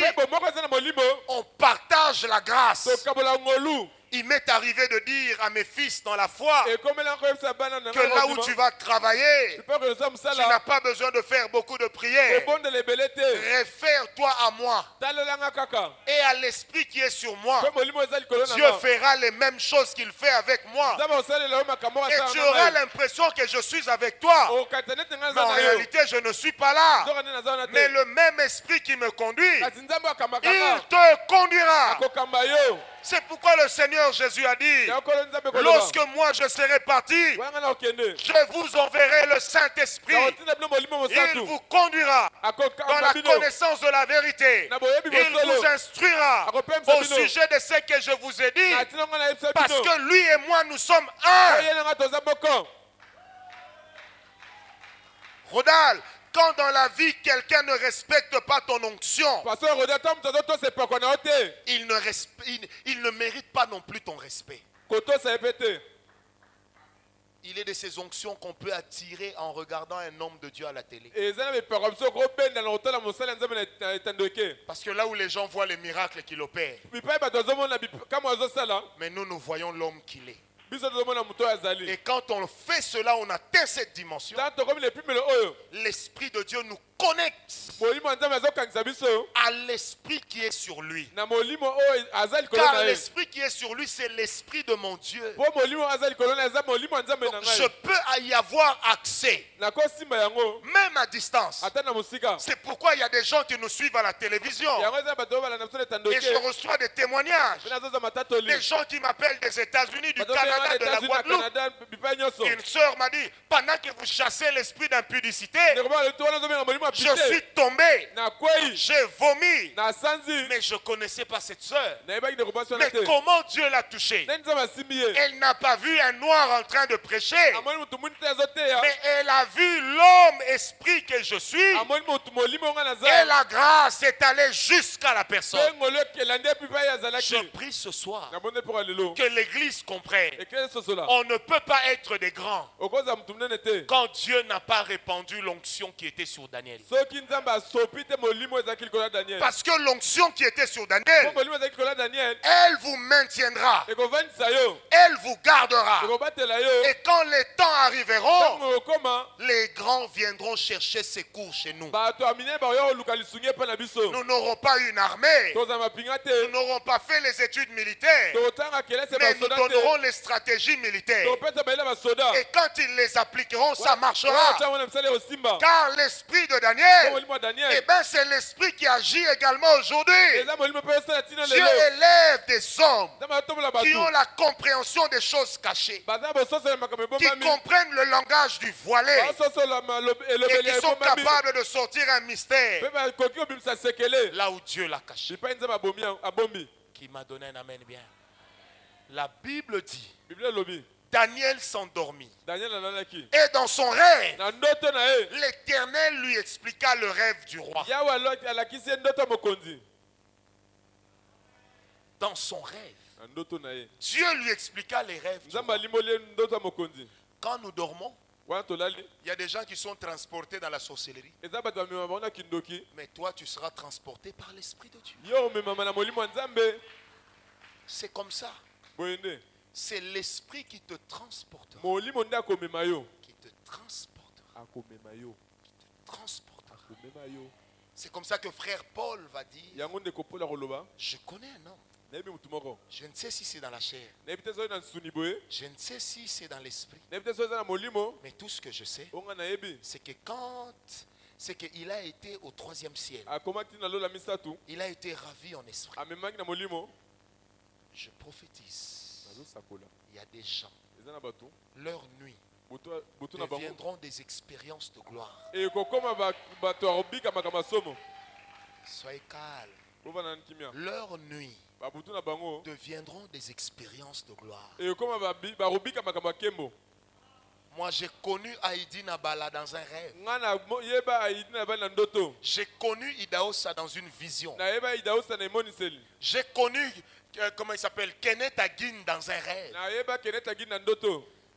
on partage la grâce. Il m'est arrivé de dire à mes fils dans la foi que là où tu vas travailler, tu n'as pas besoin de faire beaucoup de prières. Réfère-toi à moi et à l'esprit qui est sur moi. Dieu fera les mêmes choses qu'il fait avec moi. Et tu auras l'impression que je suis avec toi. Mais en réalité, je ne suis pas là. Mais le même esprit qui me conduit, il te conduira. C'est pourquoi le Seigneur Jésus a dit, lorsque moi je serai parti, je vous enverrai le Saint-Esprit. Il vous conduira dans la connaissance de la vérité. Il vous instruira au sujet de ce que je vous ai dit. Parce que lui et moi nous sommes un. Rodal, quand dans la vie quelqu'un ne respecte pas ton onction, il ne mérite pas non plus ton respect. Il est de ces onctions qu'on peut attirer en regardant un homme de Dieu à la télé. Parce que là où les gens voient les miracles qu'il opère, mais nous voyons l'homme qu'il est. Et quand on fait cela, on atteint cette dimension. L'Esprit de Dieu nous connecte à l'Esprit qui est sur lui. Car l'Esprit qui est sur lui, c'est l'Esprit de mon Dieu. Donc, je peux y avoir accès, même à distance. C'est pourquoi il y a des gens qui nous suivent à la télévision. Et je reçois des témoignages. Des gens qui m'appellent des États-Unis, du Canada, de la Guadeloupe. Une sœur m'a dit, pendant que vous chassez l'esprit d'impudicité, je suis tombé, j'ai vomi, mais je ne connaissais pas cette sœur. Mais comment Dieu l'a touchée? Elle n'a pas vu un noir en train de prêcher, mais elle a vu l'homme esprit que je suis, et la grâce est allée jusqu'à la personne. Je prie ce soir que l'Église comprenne. On ne peut pas être des grands quand Dieu n'a pas répandu l'onction qui était sur Daniel. Parce que l'onction qui était sur Daniel, elle vous maintiendra, elle vous gardera. Et quand les temps arriveront, les grands viendront chercher secours chez nous. Nous n'aurons pas une armée, nous n'aurons pas fait les études militaires, mais nous donnerons les stratégies militaires. Et quand ils les appliqueront, ça marchera. Car l'esprit de Daniel, eh ben c'est l'esprit qui agit également aujourd'hui. Dieu élève des hommes qui ont la compréhension des choses cachées, qui comprennent le langage du voilé et qui sont capables de sortir un mystère là où Dieu l'a caché. Qui m'a donné un amen bien. La Bible dit, Daniel s'endormit. Et dans son rêve, l'Éternel lui expliqua le rêve du roi. Dans son rêve, Dieu lui expliqua les rêves du roi. Quand nous dormons, il y a des gens qui sont transportés dans la sorcellerie. Mais toi, tu seras transporté par l'Esprit de Dieu. C'est comme ça. C'est l'Esprit qui te transportera. Qui te transportera. C'est comme ça que frère Paul va dire, je connais un homme. Je ne sais si c'est dans la chair. Je ne sais si c'est dans l'esprit. Mais tout ce que je sais, c'est que c'est qu'il a été au 3e ciel. Il a été ravi en esprit. Je prophétise. Il y a des gens, leur nuit deviendront des expériences de gloire. Soyez calme. Leur nuit deviendront des expériences de gloire. Moi, j'ai connu Haïdi Nabala dans un rêve. J'ai connu Idaosa dans une vision. J'ai connu, comment il s'appelle, Kenneth Hagin dans un rêve.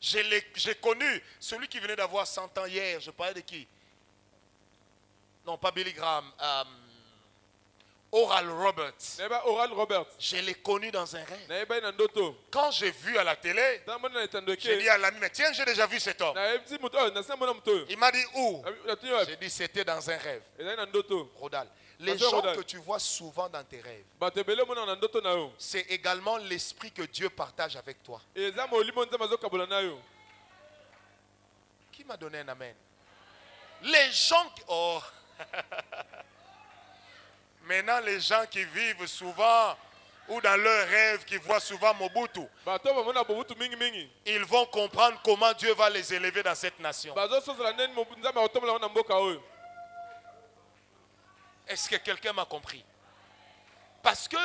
J'ai connu celui qui venait d'avoir 100 ans hier. Je parlais de qui? Non, pas Billy Graham. Oral Roberts. Je l'ai connu dans un rêve. Quand j'ai vu à la télé, j'ai dit à l'ami, mais tiens, j'ai déjà vu cet homme. Il m'a dit où? J'ai dit c'était dans un rêve. Rodal. Les gens que tu vois souvent dans tes rêves, c'est également l'esprit que Dieu partage avec toi. Qui m'a donné un amen? Les gens qui... Oh. Maintenant, les gens qui vivent souvent ou dans leurs rêves, qui voient souvent Mobutu, ils vont comprendre comment Dieu va les élever dans cette nation. Est-ce que quelqu'un m'a compris? Parce que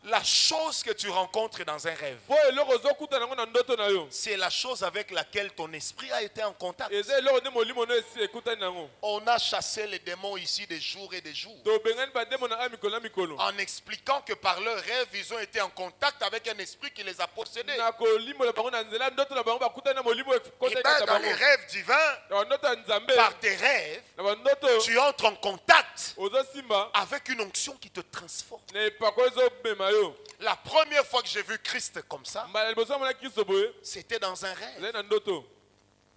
la chose que tu rencontres dans un rêve, c'est la chose avec laquelle ton esprit a été en contact. On a chassé les démons ici des jours et des jours, en expliquant que par leur rêve, ils ont été en contact avec un esprit qui les a possédés. Et bien, dans les rêves divins, par tes rêves, tu entres en contact avec une onction qui te transforme. La première fois que que j'ai vu Christ comme ça, c'était dans un rêve.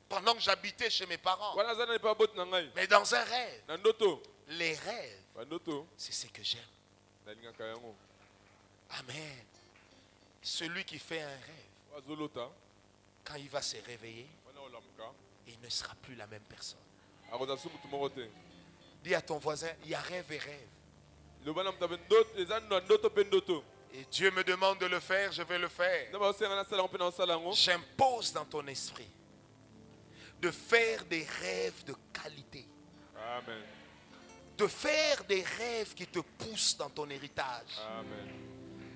Pendant que j'habitais chez mes parents. Mais dans un rêve. Les rêves, c'est ce que j'aime. Amen. Celui qui fait un rêve, quand il va se réveiller, il ne sera plus la même personne. Dis à ton voisin, il y a rêve et rêve. Et Dieu me demande de le faire, je vais le faire. J'impose dans ton esprit de faire des rêves de qualité.
Amen.
De faire des rêves qui te poussent dans ton héritage.
Amen.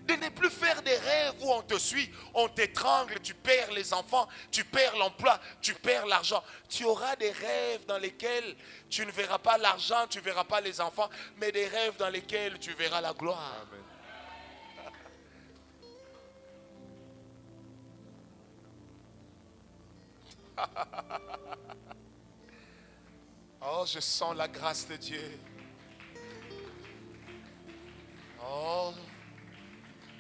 De ne plus faire des rêves où on te suit, on t'étrangle, tu perds les enfants, tu perds l'emploi, tu perds l'argent. Tu auras des rêves dans lesquels tu ne verras pas l'argent, tu ne verras pas les enfants, mais des rêves dans lesquels tu verras la gloire.
Amen.
Oh, je sens la grâce de Dieu. Oh,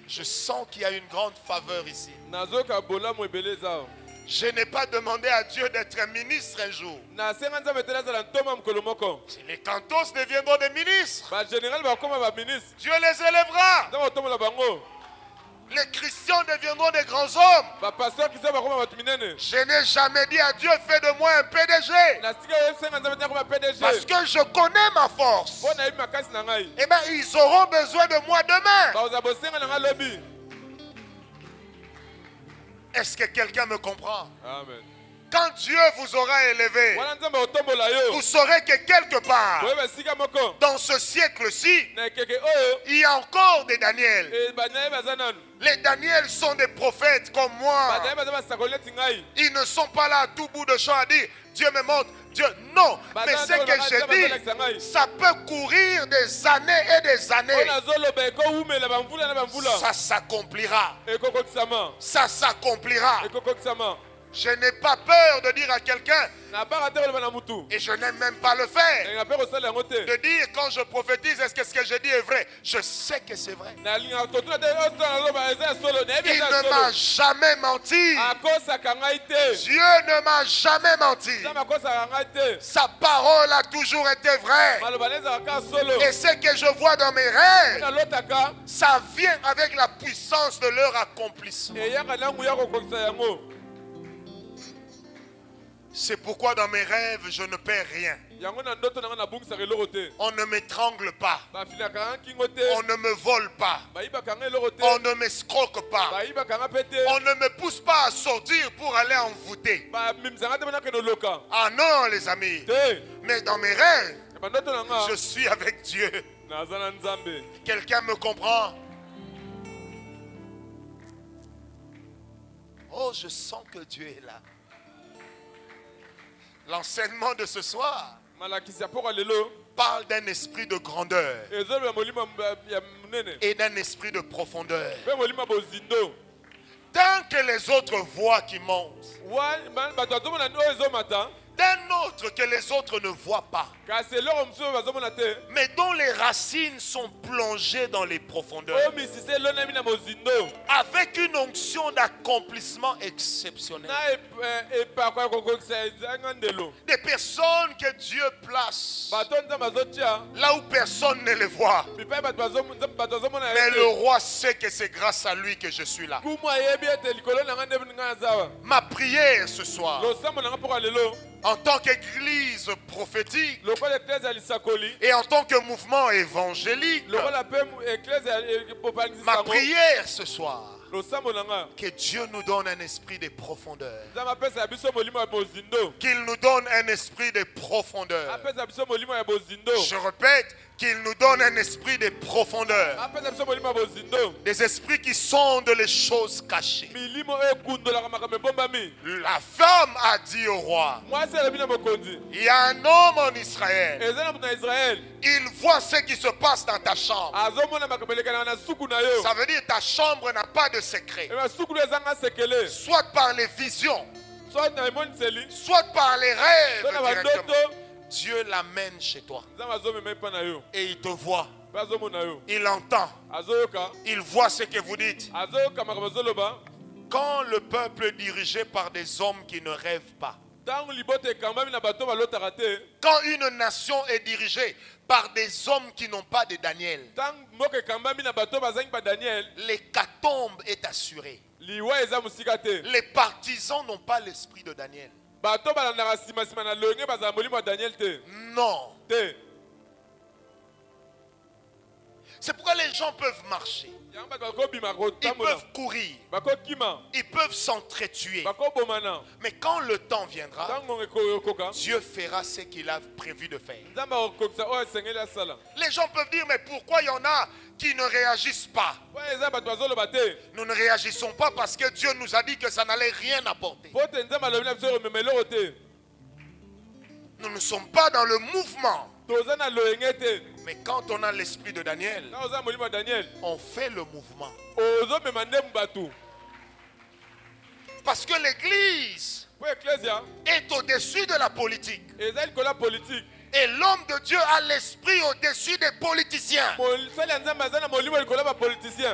je sens qu'il y a une grande faveur ici. Je n'ai pas demandé à Dieu d'être un ministre un jour. Si les cantos deviendront des ministres, Dieu les élèvera. Les chrétiens deviendront des grands hommes. Je n'ai jamais dit à Dieu, fais de moi un PDG. Parce que je connais ma force. Eh bien, ils auront besoin de moi demain. Est-ce que quelqu'un me comprend?
Amen.
Quand Dieu vous aura élevé, vous saurez que quelque part, dans ce siècle-ci, il y a encore des Daniel. Les Daniel sont des prophètes comme moi. Ils ne sont pas là à tout bout de champ à dire, Dieu me montre, Dieu, non. Mais ce que je dis, ça peut courir des années et des années. Ça s'accomplira. Ça s'accomplira. Je n'ai pas peur de dire à quelqu'un, et je n'aime même pas le faire, de dire quand je prophétise, est-ce que ce que je dis est vrai? Je sais que c'est vrai. Il ne m'a jamais menti. Dieu ne m'a jamais menti. Sa parole a toujours été vraie. Et ce que je vois dans mes rêves, ça vient avec la puissance de leur accomplissement. C'est pourquoi dans mes rêves, je ne perds rien. On ne m'étrangle pas. On ne me vole pas. On ne m'escroque pas. On ne me pousse pas à sortir pour aller envoûter. Ah non, les amis. Mais dans mes rêves, je suis avec Dieu. Quelqu'un me comprend? Oh, je sens que Dieu est là. L'enseignement de ce soir parle d'un esprit de grandeur et d'un esprit de profondeur. Tant que les autres voient qui montent, d'un autre que les autres ne voient pas, mais dont les racines sont plongées dans les profondeurs, avec une onction d'accomplissement exceptionnel. Des personnes que Dieu place là où personne ne les voit, mais le roi sait que c'est grâce à lui que je suis là. Ma prière ce soir, en tant qu'église prophétique et en tant que mouvement évangélique, ma prière ce soir, que Dieu nous donne un esprit de profondeur. Qu'il nous donne un esprit de profondeur. Je répète, qu'il nous donne un esprit de profondeur. Des esprits qui sondent les choses cachées. La femme a dit au roi, il y a un homme en Israël. Il voit ce qui se passe dans ta chambre. Ça veut dire que ta chambre n'a pas de secret. Soit par les visions, soit par les rêves directement. Dieu l'amène chez toi et il te voit. Il entend. Il voit ce que vous dites. Quand le peuple est dirigé par des hommes qui ne rêvent pas. Quand une nation est dirigée par des hommes qui n'ont pas de Daniel, l'hécatombe est assurée. Les partisans n'ont pas l'esprit de Daniel. Non. C'est pourquoi les gens peuvent marcher. Ils peuvent courir. Ils peuvent s'entretuer. Mais quand le temps viendra, Dieu fera ce qu'il a prévu de faire. Les gens peuvent dire, mais pourquoi il y en a qui ne réagissent pas? Nous ne réagissons pas parce que Dieu nous a dit que ça n'allait rien apporter. Nous ne sommes pas dans le mouvement. Mais quand on a l'esprit de Daniel, on fait le mouvement. Parce que l'église est au-dessus de la politique. Et l'homme de Dieu a l'esprit au-dessus des politiciens.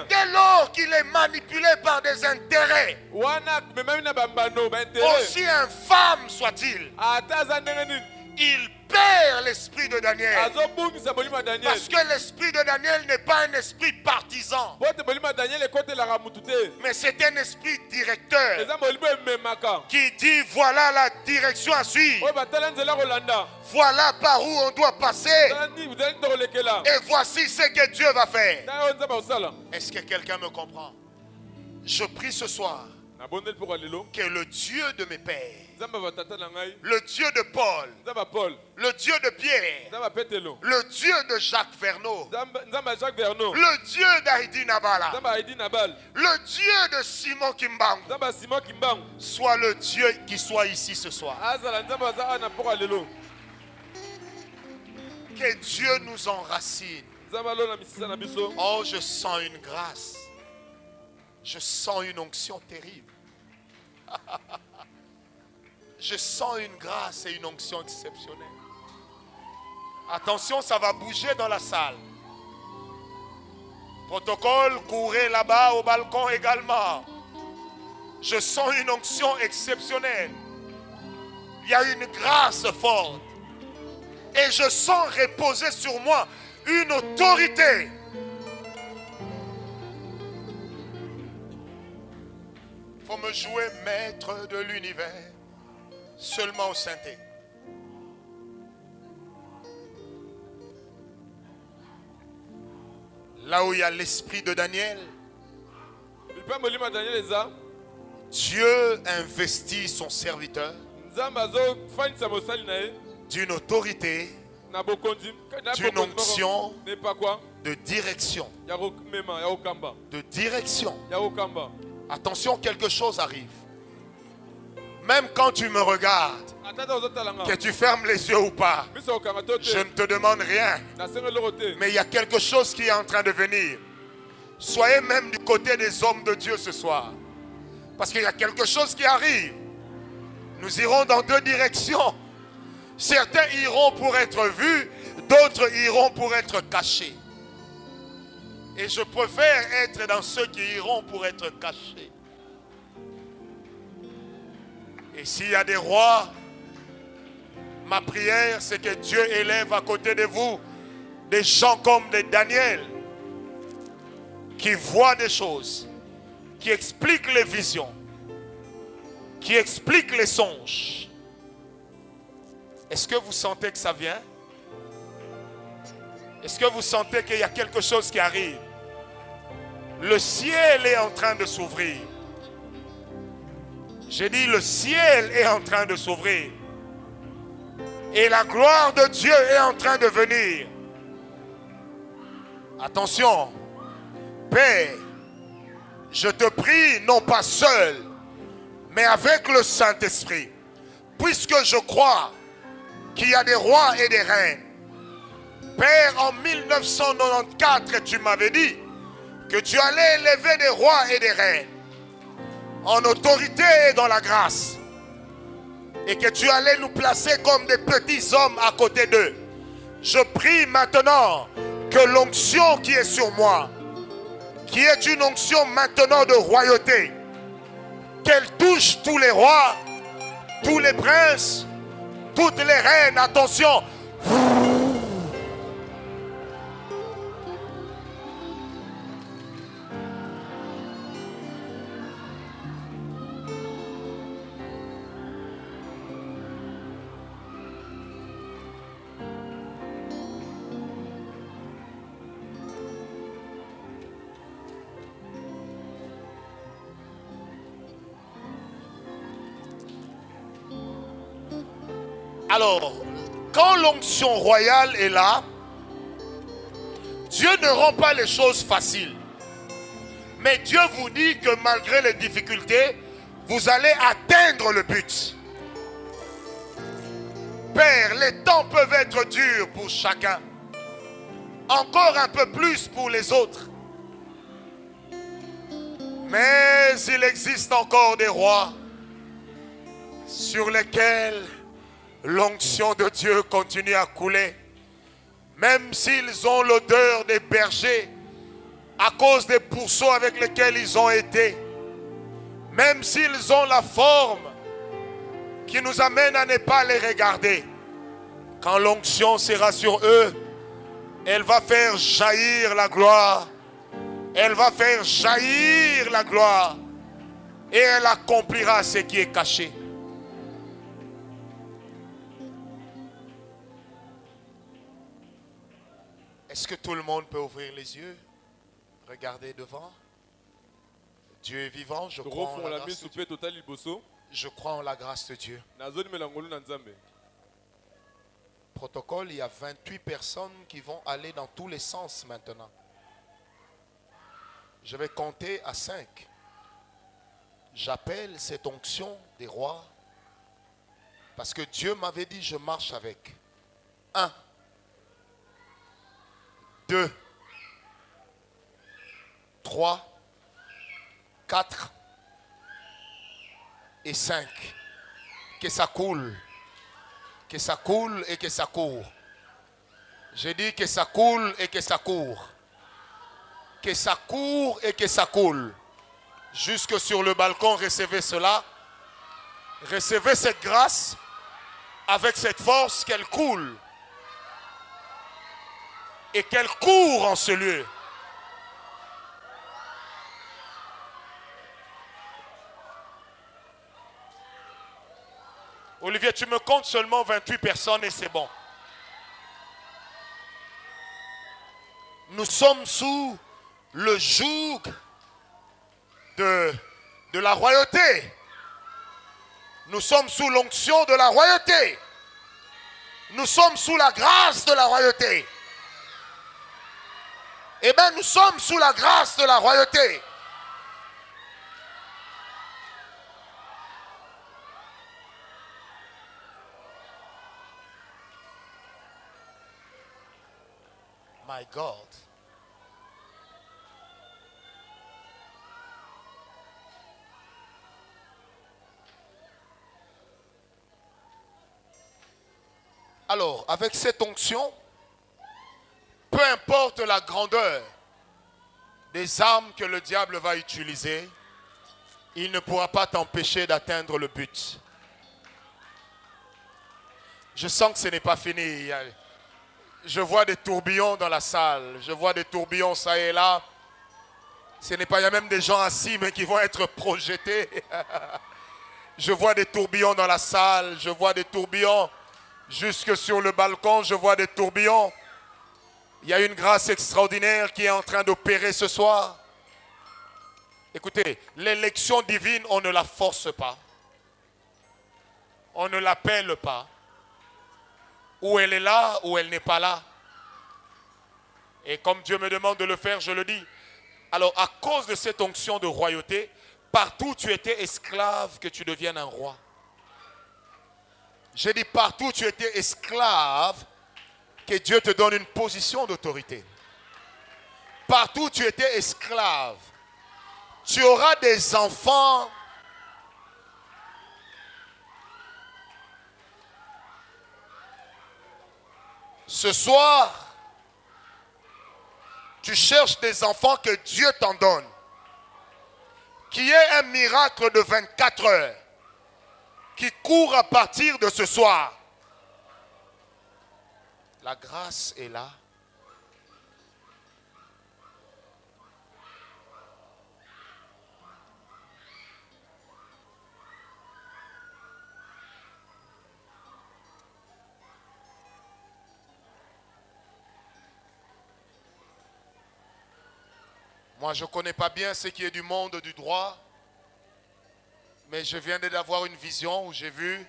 Dès lors qu'il est manipulé par des intérêts, aussi infâme soit-il, il perd l'esprit de Daniel. Parce que l'esprit de Daniel n'est pas un esprit partisan, mais c'est un esprit directeur qui dit voilà la direction à suivre, voilà par où on doit passer, et voici ce que Dieu va faire. Est-ce que quelqu'un me comprend? Je prie ce soir que le Dieu de mes pères, le Dieu de Paul, le Dieu de Pierre, le Dieu de Jacques Verneau, le Dieu d'Haïdi Nabala, le Dieu de Simon Kimbangu, soit le Dieu qui soit ici ce soir. Que Dieu nous enracine. Oh, je sens une grâce. Je sens une onction terrible. Je sens une grâce et une onction exceptionnelle. Attention, ça va bouger dans la salle. Protocole, courez là-bas au balcon également. Je sens une onction exceptionnelle. Il y a une grâce forte. Et je sens reposer sur moi une autorité. Il faut me jouer maître de l'univers seulement au synthé. Là où il y a l'esprit de Daniel, Dieu investit son serviteur d'une autorité, d'une onction, de direction. De direction. Attention, quelque chose arrive. Même quand tu me regardes, que tu fermes les yeux ou pas, je ne te demande rien. Mais il y a quelque chose qui est en train de venir. Soyez même du côté des hommes de Dieu ce soir. Parce qu'il y a quelque chose qui arrive. Nous irons dans deux directions. Certains iront pour être vus, d'autres iront pour être cachés. Et je préfère être dans ceux qui iront pour être cachés. Et s'il y a des rois, ma prière c'est que Dieu élève à côté de vous des gens comme des Daniel qui voient des choses, qui expliquent les visions, qui expliquent les songes. Est-ce que vous sentez que ça vient? Est-ce que vous sentez qu'il y a quelque chose qui arrive? Le ciel est en train de s'ouvrir. J'ai dit le ciel est en train de s'ouvrir. Et la gloire de Dieu est en train de venir. Attention. Père, je te prie non pas seul, mais avec le Saint-Esprit. Puisque je crois qu'il y a des rois et des reines. Père, en 1994, tu m'avais dit que tu allais élever des rois et des reines en autorité et dans la grâce. Et que tu allais nous placer comme des petits hommes à côté d'eux. Je prie maintenant que l'onction qui est sur moi, qui est une onction maintenant de royauté, qu'elle touche tous les rois, tous les princes, toutes les reines. Attention. Alors, quand l'onction royale est là, Dieu ne rend pas les choses faciles. Mais Dieu vous dit que malgré les difficultés, vous allez atteindre le but. Père, les temps peuvent être durs pour chacun. Encore un peu plus pour les autres. Mais il existe encore des rois sur lesquels l'onction de Dieu continue à couler. Même s'ils ont l'odeur des bergers à cause des pourceaux avec lesquels ils ont été. Même s'ils ont la forme qui nous amène à ne pas les regarder. Quand l'onction sera sur eux, elle va faire jaillir la gloire. Elle va faire jaillir la gloire. Et elle accomplira ce qui est caché. Est-ce que tout le monde peut ouvrir les yeux? Regardez devant. Dieu est vivant, je crois en la grâce de Dieu. Je crois en la grâce de Dieu. Protocole, il y a 28 personnes qui vont aller dans tous les sens maintenant. Je vais compter à 5. J'appelle cette onction des rois parce que Dieu m'avait dit je marche avec. 1, 2, 3, 4 et 5. Que ça coule. Que ça coule et que ça court. J'ai dit que ça coule et que ça court. Que ça court et que ça coule. Jusque sur le balcon, recevez cela. Recevez cette grâce avec cette force qu'elle coule. Et qu'elle court en ce lieu. Olivier, tu me comptes seulement 28 personnes et c'est bon. Nous sommes sous le joug de la royauté. Nous sommes sous l'onction de la royauté. Nous sommes sous la grâce de la royauté. Eh bien, nous sommes sous la grâce de la royauté. My God. Alors, avec cette onction, peu importe la grandeur des armes que le diable va utiliser, il ne pourra pas t'empêcher d'atteindre le but. Je sens que ce n'est pas fini. Je vois des tourbillons dans la salle. Je vois des tourbillons ça et là. Ce n'est pas, il y a même des gens assis mais qui vont être projetés. Je vois des tourbillons dans la salle. Je vois des tourbillons jusque sur le balcon. Je vois des tourbillons. Il y a une grâce extraordinaire qui est en train d'opérer ce soir. Écoutez, l'élection divine, on ne la force pas. On ne l'appelle pas. Ou elle est là, ou elle n'est pas là. Et comme Dieu me demande de le faire, je le dis. Alors, à cause de cette onction de royauté, partout où tu étais esclave, que tu deviennes un roi. J'ai dit partout où tu étais esclave, que Dieu te donne une position d'autorité. Partout où tu étais esclave, tu auras des enfants. Ce soir, tu cherches des enfants, que Dieu t'en donne. Qu'il y ait un miracle de 24 heures qui court à partir de ce soir. La grâce est là. Moi, je ne connais pas bien ce qui est du monde du droit, mais je viens d'avoir une vision où j'ai vu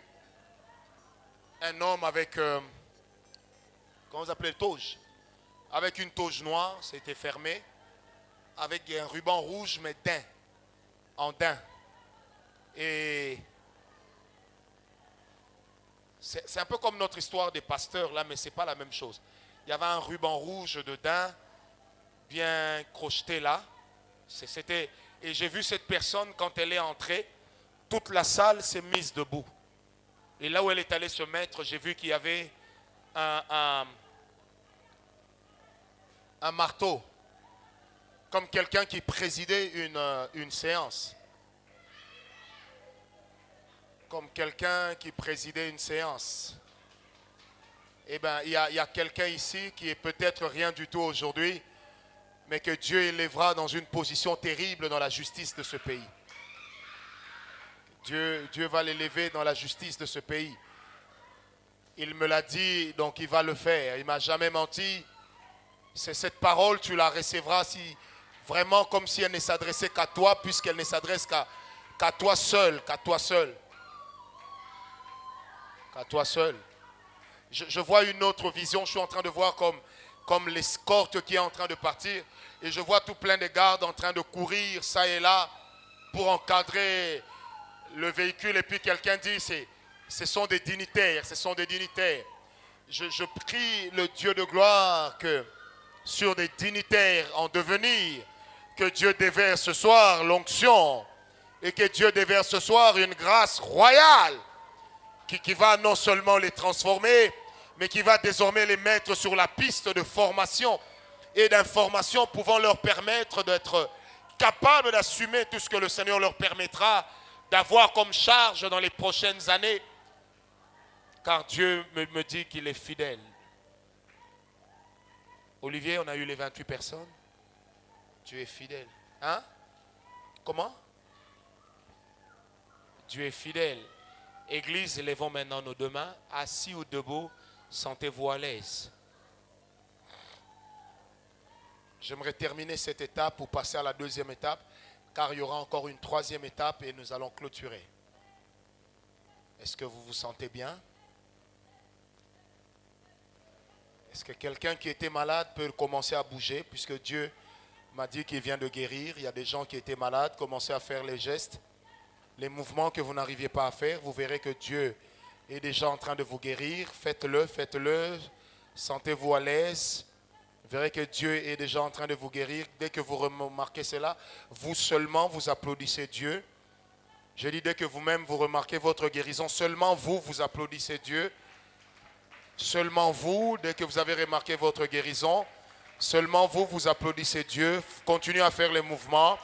un homme avec, comment vous appelez, toge, avec une toge noire, c'était fermé, avec un ruban rouge, mais daim, en daim. Et c'est un peu comme notre histoire des pasteurs, là, mais ce n'est pas la même chose. Il y avait un ruban rouge de daim, bien crocheté là. Et j'ai vu cette personne, quand elle est entrée, toute la salle s'est mise debout. Et là où elle est allée se mettre, j'ai vu qu'il y avait un marteau, comme quelqu'un qui présidait une séance. Comme quelqu'un qui présidait une séance. Eh bien, il y a quelqu'un ici qui est peut-être rien du tout aujourd'hui, mais que Dieu élèvera dans une position terrible dans la justice de ce pays. Dieu va l'élever dans la justice de ce pays. Il me l'a dit, donc il va le faire. Il ne m'a jamais menti. C'est cette parole, tu la recevras si, vraiment comme si elle ne s'adressait qu'à toi, puisqu'elle ne s'adresse qu'à toi seul, qu'à toi seul. Qu'à toi seul. Je vois une autre vision, je suis en train de voir comme l'escorte qui est en train de partir. Et je vois tout plein de gardes en train de courir, ça et là, pour encadrer le véhicule. Et puis quelqu'un dit, ce sont des dignitaires, ce sont des dignitaires. Je prie le Dieu de gloire que sur des dignitaires en devenir, que Dieu déverse ce soir l'onction et que Dieu déverse ce soir une grâce royale qui va non seulement les transformer, mais qui va désormais les mettre sur la piste de formation et d'information pouvant leur permettre d'être capables d'assumer tout ce que le Seigneur leur permettra d'avoir comme charge dans les prochaines années. Car Dieu me dit qu'il est fidèle. Olivier, on a eu les 28 personnes. Dieu est fidèle. Hein? Comment? Dieu est fidèle. Église, élevons maintenant nos deux mains. Assis ou debout, sentez-vous à l'aise. J'aimerais terminer cette étape pour passer à la deuxième étape, car il y aura encore une troisième étape et nous allons clôturer. Est-ce que vous vous sentez bien? Est-ce que quelqu'un qui était malade peut commencer à bouger, puisque Dieu m'a dit qu'il vient de guérir. Il y a des gens qui étaient malades, commencez à faire les gestes, les mouvements que vous n'arriviez pas à faire. Vous verrez que Dieu est déjà en train de vous guérir. Faites-le, faites-le. Sentez-vous à l'aise. Vous verrez que Dieu est déjà en train de vous guérir. Dès que vous remarquez cela, vous seulement, vous applaudissez Dieu. Je dis dès que vous-même, vous remarquez votre guérison, seulement vous, vous applaudissez Dieu. Seulement vous, dès que vous avez remarqué votre guérison, seulement vous, vous applaudissez Dieu. Continuez à faire les mouvements,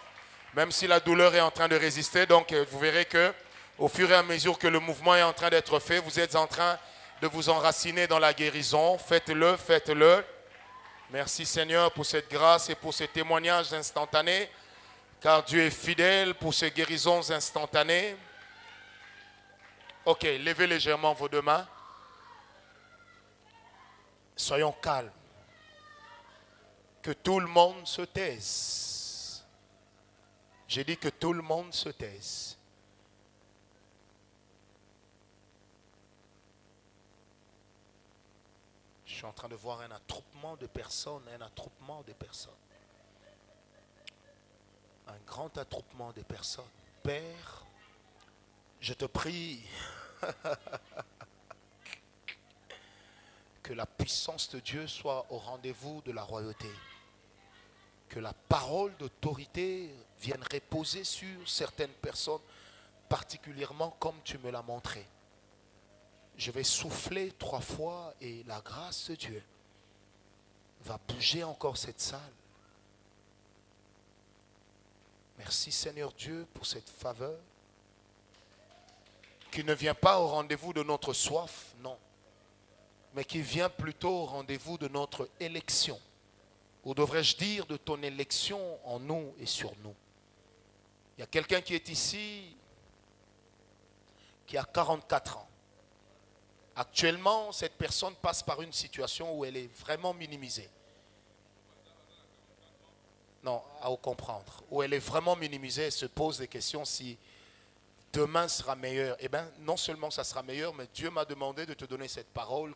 même si la douleur est en train de résister. Donc, vous verrez que au fur et à mesure que le mouvement est en train d'être fait, vous êtes en train de vous enraciner dans la guérison. Faites-le, faites-le. Merci Seigneur pour cette grâce et pour ces témoignages instantanés, car Dieu est fidèle pour ces guérisons instantanées. Ok, levez légèrement vos deux mains. Soyons calmes. Que tout le monde se taise. J'ai dit que tout le monde se taise. Je suis en train de voir un attroupement de personnes, Un grand attroupement de personnes. Père, je te prie que la puissance de Dieu soit au rendez-vous de la royauté. Que la parole d'autorité vienne reposer sur certaines personnes, particulièrement comme tu me l'as montré. Je vais souffler 3 fois et la grâce de Dieu va bouger encore cette salle. Merci Seigneur Dieu pour cette faveur qui ne vient pas au rendez-vous de notre soif, non, mais qui vient plutôt au rendez-vous de notre élection, ou devrais-je dire de ton élection en nous et sur nous. Il y a quelqu'un qui est ici, qui a 44 ans. Actuellement, cette personne passe par une situation où elle est vraiment minimisée. Non, à vous comprendre. Où elle est vraiment minimisée, elle se pose des questions si demain sera meilleur. Eh bien, non seulement ça sera meilleur, mais Dieu m'a demandé de te donner cette parole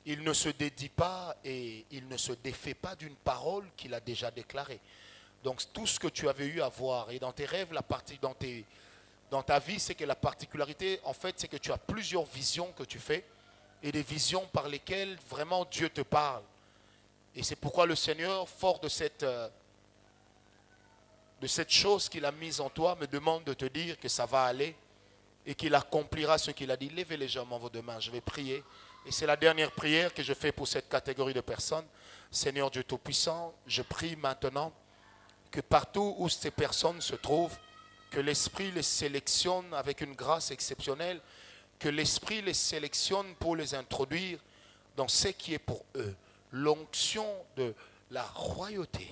qu'il ne se dédie pas et il ne se défait pas d'une parole qu'il a déjà déclarée. Donc, tout ce que tu avais eu à voir, et dans tes rêves, la partie dans ta vie, c'est que la particularité, en fait, c'est que tu as plusieurs visions que tu fais et des visions par lesquelles vraiment Dieu te parle. Et c'est pourquoi le Seigneur, fort de cette chose qu'il a mise en toi, me demande de te dire que ça va aller et qu'il accomplira ce qu'il a dit. Levez légèrement vos deux mains, je vais prier. Et c'est la dernière prière que je fais pour cette catégorie de personnes. Seigneur Dieu Tout-Puissant, je prie maintenant que partout où ces personnes se trouvent, que l'Esprit les sélectionne avec une grâce exceptionnelle, que l'Esprit les sélectionne pour les introduire dans ce qui est pour eux. L'onction de la royauté,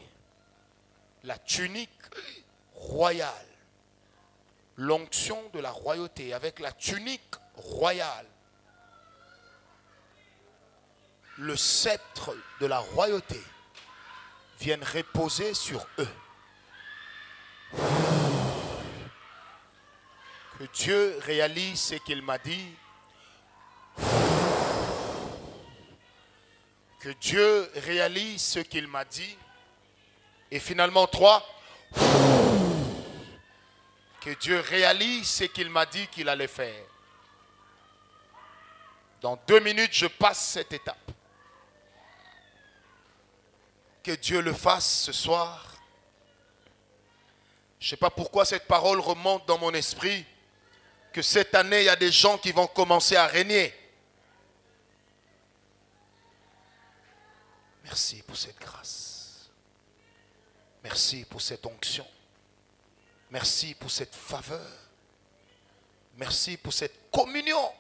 la tunique royale, l'onction de la royauté avec la tunique royale, le sceptre de la royauté viennent reposer sur eux. Que Dieu réalise ce qu'il m'a dit. Que Dieu réalise ce qu'il m'a dit. Et finalement, 3. Que Dieu réalise ce qu'il m'a dit qu'il allait faire. Dans 2 minutes, je passe cette étape. Que Dieu le fasse ce soir. Je ne sais pas pourquoi cette parole remonte dans mon esprit. Que cette année, il y a des gens qui vont commencer à régner. Merci pour cette grâce. Merci pour cette onction. Merci pour cette faveur. Merci pour cette communion.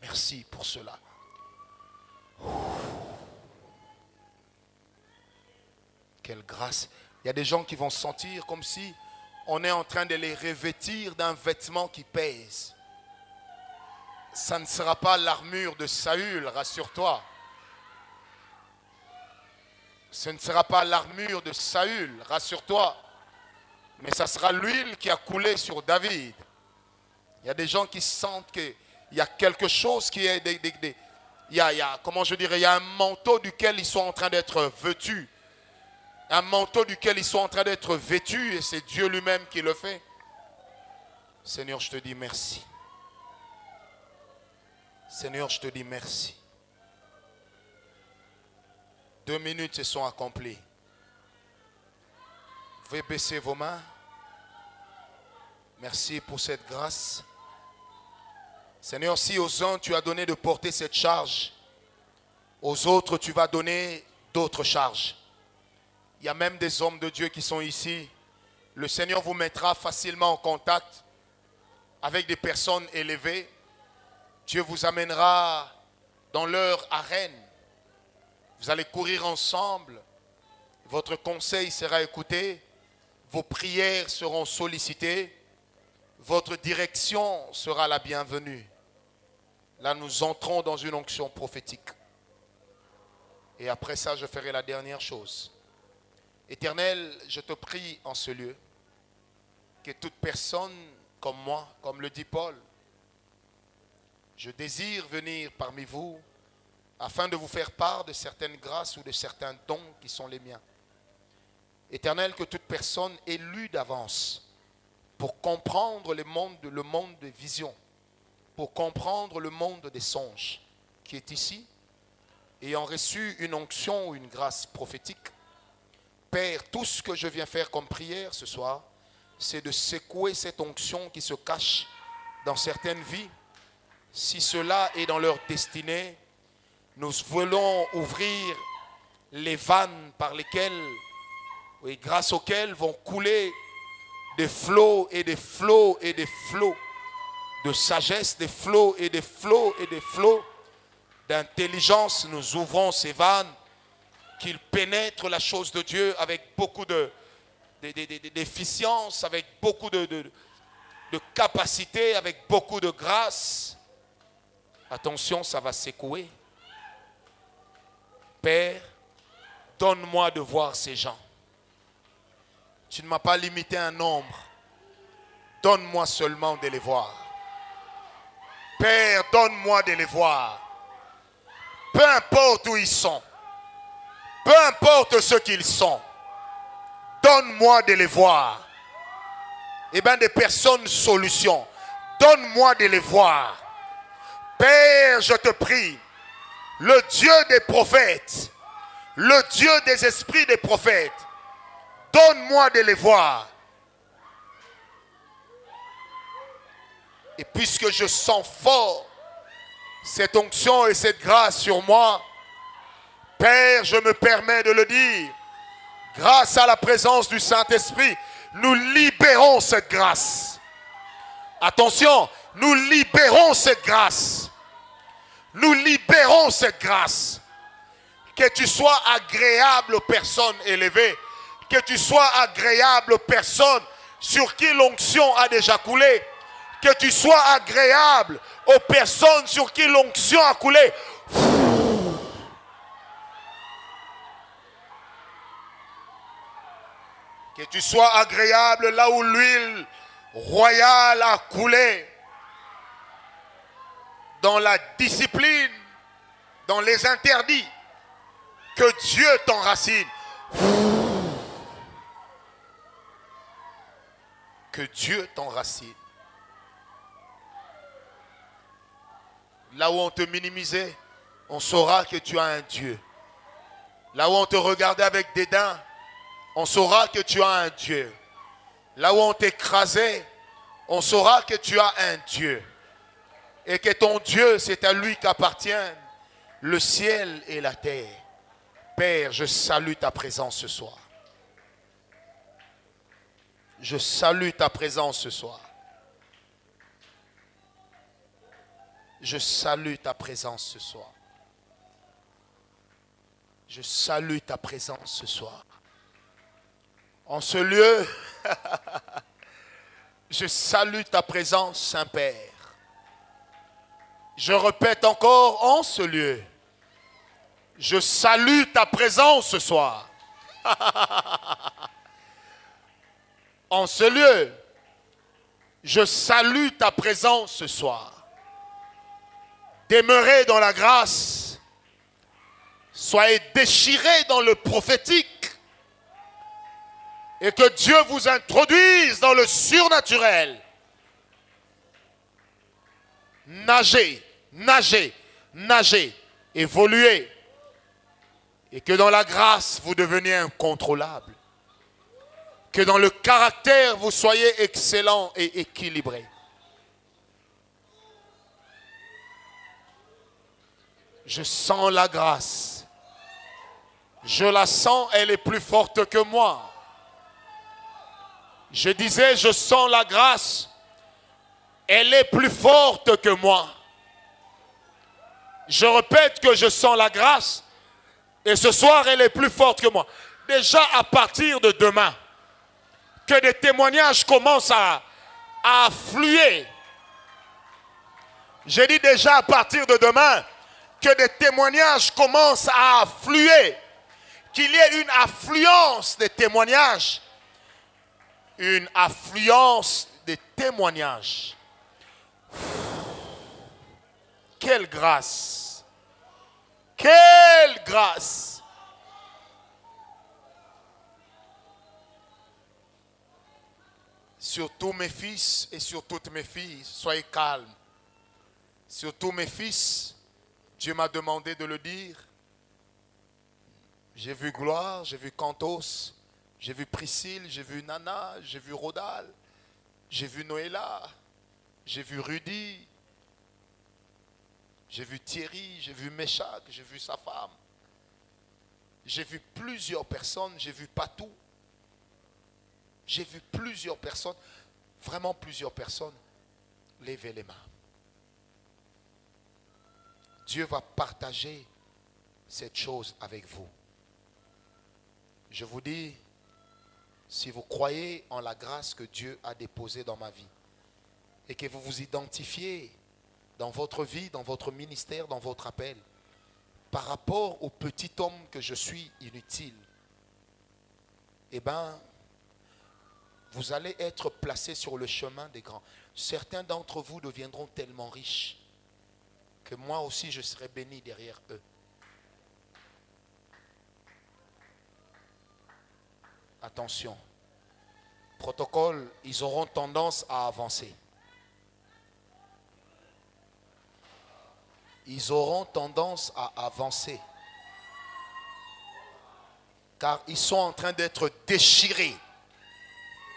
Merci pour cela. Quelle grâce. Il y a des gens qui vont sentir comme si on est en train de les revêtir d'un vêtement qui pèse. Ça ne sera pas l'armure de Saül, rassure-toi. Ce ne sera pas l'armure de Saül, rassure-toi. Mais ça sera l'huile qui a coulé sur David. Il y a des gens qui sentent qu'il y a quelque chose qui est... il y a un manteau duquel ils sont en train d'être vêtus. Un manteau duquel ils sont en train d'être vêtus et c'est Dieu lui-même qui le fait. Seigneur, je te dis merci. Seigneur, je te dis merci. 2 minutes se sont accomplies. Vous pouvez baisser vos mains. Merci pour cette grâce. Seigneur, si aux uns tu as donné de porter cette charge, aux autres tu vas donner d'autres charges. Il y a même des hommes de Dieu qui sont ici. Le Seigneur vous mettra facilement en contact avec des personnes élevées. Dieu vous amènera dans leur arène. Vous allez courir ensemble. Votre conseil sera écouté. Vos prières seront sollicitées. Votre direction sera la bienvenue. Là, nous entrons dans une onction prophétique. Et après ça, je ferai la dernière chose. Éternel, je te prie en ce lieu que toute personne comme moi, comme le dit Paul, je désire venir parmi vous afin de vous faire part de certaines grâces ou de certains dons qui sont les miens. Éternel, que toute personne élue d'avance pour comprendre le monde des visions, pour comprendre le monde des songes qui est ici, ayant reçu une onction ou une grâce prophétique, Père, tout ce que je viens faire comme prière ce soir, c'est de secouer cette onction qui se cache dans certaines vies. Si cela est dans leur destinée, nous voulons ouvrir les vannes par lesquelles Oui, grâce auxquels vont couler des flots et des flots et des flots de sagesse, des flots et des flots et des flots d'intelligence. Nous ouvrons ces vannes, qu'ils pénètrent la chose de Dieu avec beaucoup d'efficience, avec beaucoup de capacité, avec beaucoup de grâce. Attention, ça va secouer. Père, donne-moi de voir ces gens. Tu ne m'as pas limité un nombre. Donne-moi seulement de les voir. Père, donne-moi de les voir. Peu importe où ils sont. Peu importe ce qu'ils sont. Donne-moi de les voir. Eh bien, des personnes solutions. Donne-moi de les voir. Père, je te prie, le Dieu des prophètes, le Dieu des esprits des prophètes, donne-moi de les voir. Et puisque je sens fort cette onction et cette grâce sur moi, Père, je me permets de le dire, grâce à la présence du Saint-Esprit, nous libérons cette grâce. Attention, nous libérons cette grâce. Nous libérons cette grâce. Que tu sois agréable aux personnes élevées, que tu sois agréable aux personnes sur qui l'onction a déjà coulé, que tu sois agréable aux personnes sur qui l'onction a coulé. Que tu sois agréable là où l'huile royale a coulé. Dans la discipline, dans les interdits. Que Dieu t'enracine. Que Dieu t'enracine. Là où on te minimisait, on saura que tu as un Dieu. Là où on te regardait avec dédain, on saura que tu as un Dieu. Là où on t'écrasait, on saura que tu as un Dieu. Et que ton Dieu, c'est à lui qu'appartiennent le ciel et la terre. Père, je salue ta présence ce soir. Je salue ta présence ce soir. Je salue ta présence ce soir. Je salue ta présence ce soir. En ce lieu, je salue ta présence, Saint-Père. Je répète encore, en ce lieu, je salue ta présence ce soir. En ce lieu, je salue ta présence ce soir. Demeurez dans la grâce. Soyez déchirés dans le prophétique. Et que Dieu vous introduise dans le surnaturel. Nagez, nagez, nagez, évoluez. Et que dans la grâce, vous deveniez incontrôlable. Que dans le caractère, vous soyez excellent et équilibré. Je sens la grâce. Je la sens, elle est plus forte que moi. Je disais, je sens la grâce. Elle est plus forte que moi. Je répète que je sens la grâce. Et ce soir, elle est plus forte que moi. Déjà à partir de demain, que des témoignages commencent à affluer. J'ai dit déjà à partir de demain, que des témoignages commencent à affluer. Qu'il y ait une affluence des témoignages. Une affluence des témoignages. Quelle grâce! Quelle grâce! Sur tous mes fils et sur toutes mes filles, soyez calmes. Sur tous mes fils, Dieu m'a demandé de le dire. J'ai vu Gloire, j'ai vu Cantos, j'ai vu Priscille, j'ai vu Nana, j'ai vu Rodal, j'ai vu Noëlla, j'ai vu Rudy, j'ai vu Thierry, j'ai vu Méchac, j'ai vu sa femme. J'ai vu plusieurs personnes, j'ai vu Patou, J'ai vu plusieurs personnes, vraiment plusieurs personnes, lever les mains. Dieu va partager cette chose avec vous. Je vous dis, si vous croyez en la grâce que Dieu a déposée dans ma vie et que vous vous identifiez dans votre vie, dans votre ministère, dans votre appel, par rapport au petit homme que je suis inutile, eh bien, vous allez être placé sur le chemin des grands. Certains d'entre vous deviendront tellement riches que moi aussi je serai béni derrière eux. Attention, protocole, ils auront tendance à avancer. Ils auront tendance à avancer. Car ils sont en train d'être déchirés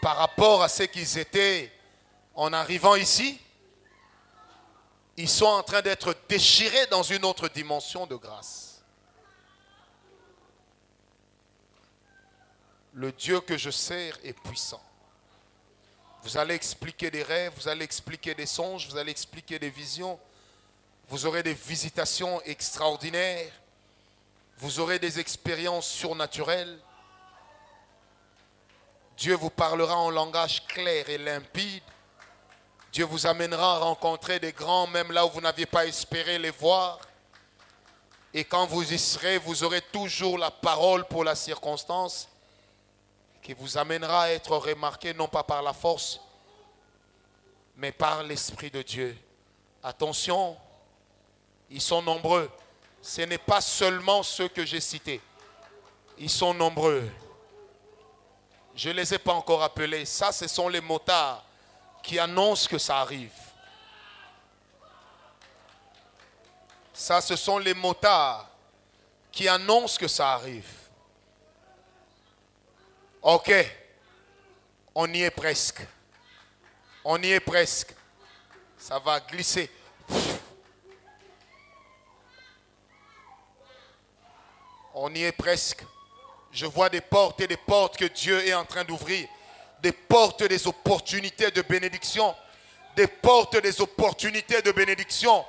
par rapport à ce qu'ils étaient en arrivant ici. Ils sont en train d'être déchirés dans une autre dimension de grâce. Le Dieu que je sers est puissant. Vous allez expliquer des rêves, vous allez expliquer des songes, vous allez expliquer des visions. Vous aurez des visitations extraordinaires. Vous aurez des expériences surnaturelles. Dieu vous parlera en langage clair et limpide. Dieu vous amènera à rencontrer des grands, même là où vous n'aviez pas espéré les voir. Et quand vous y serez, vous aurez toujours la parole pour la circonstance qui vous amènera à être remarqué, non pas par la force, mais par l'Esprit de Dieu. Attention, ils sont nombreux. Ce n'est pas seulement ceux que j'ai cités. Ils sont nombreux. Je ne les ai pas encore appelés. Ça, ce sont les motards qui annoncent que ça arrive. Ça, ce sont les motards qui annoncent que ça arrive. Ok, on y est presque. On y est presque. Ça va glisser. On y est presque. Je vois des portes et des portes que Dieu est en train d'ouvrir. Des portes des opportunités de bénédiction. Des portes des opportunités de bénédiction.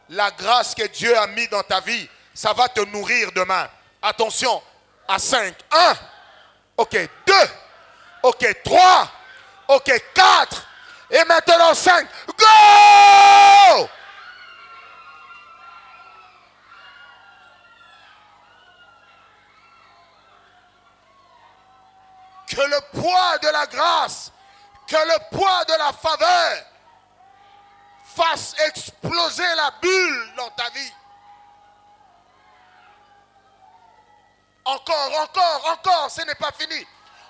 La grâce que Dieu a mis dans ta vie, ça va te nourrir demain. Attention, à 5. 1. Ok, 2. Ok, 3. Ok, 4. Et maintenant 5. Go! Que le poids de la grâce, que le poids de la faveur fasse exploser la bulle dans ta vie. Encore, ce n'est pas fini.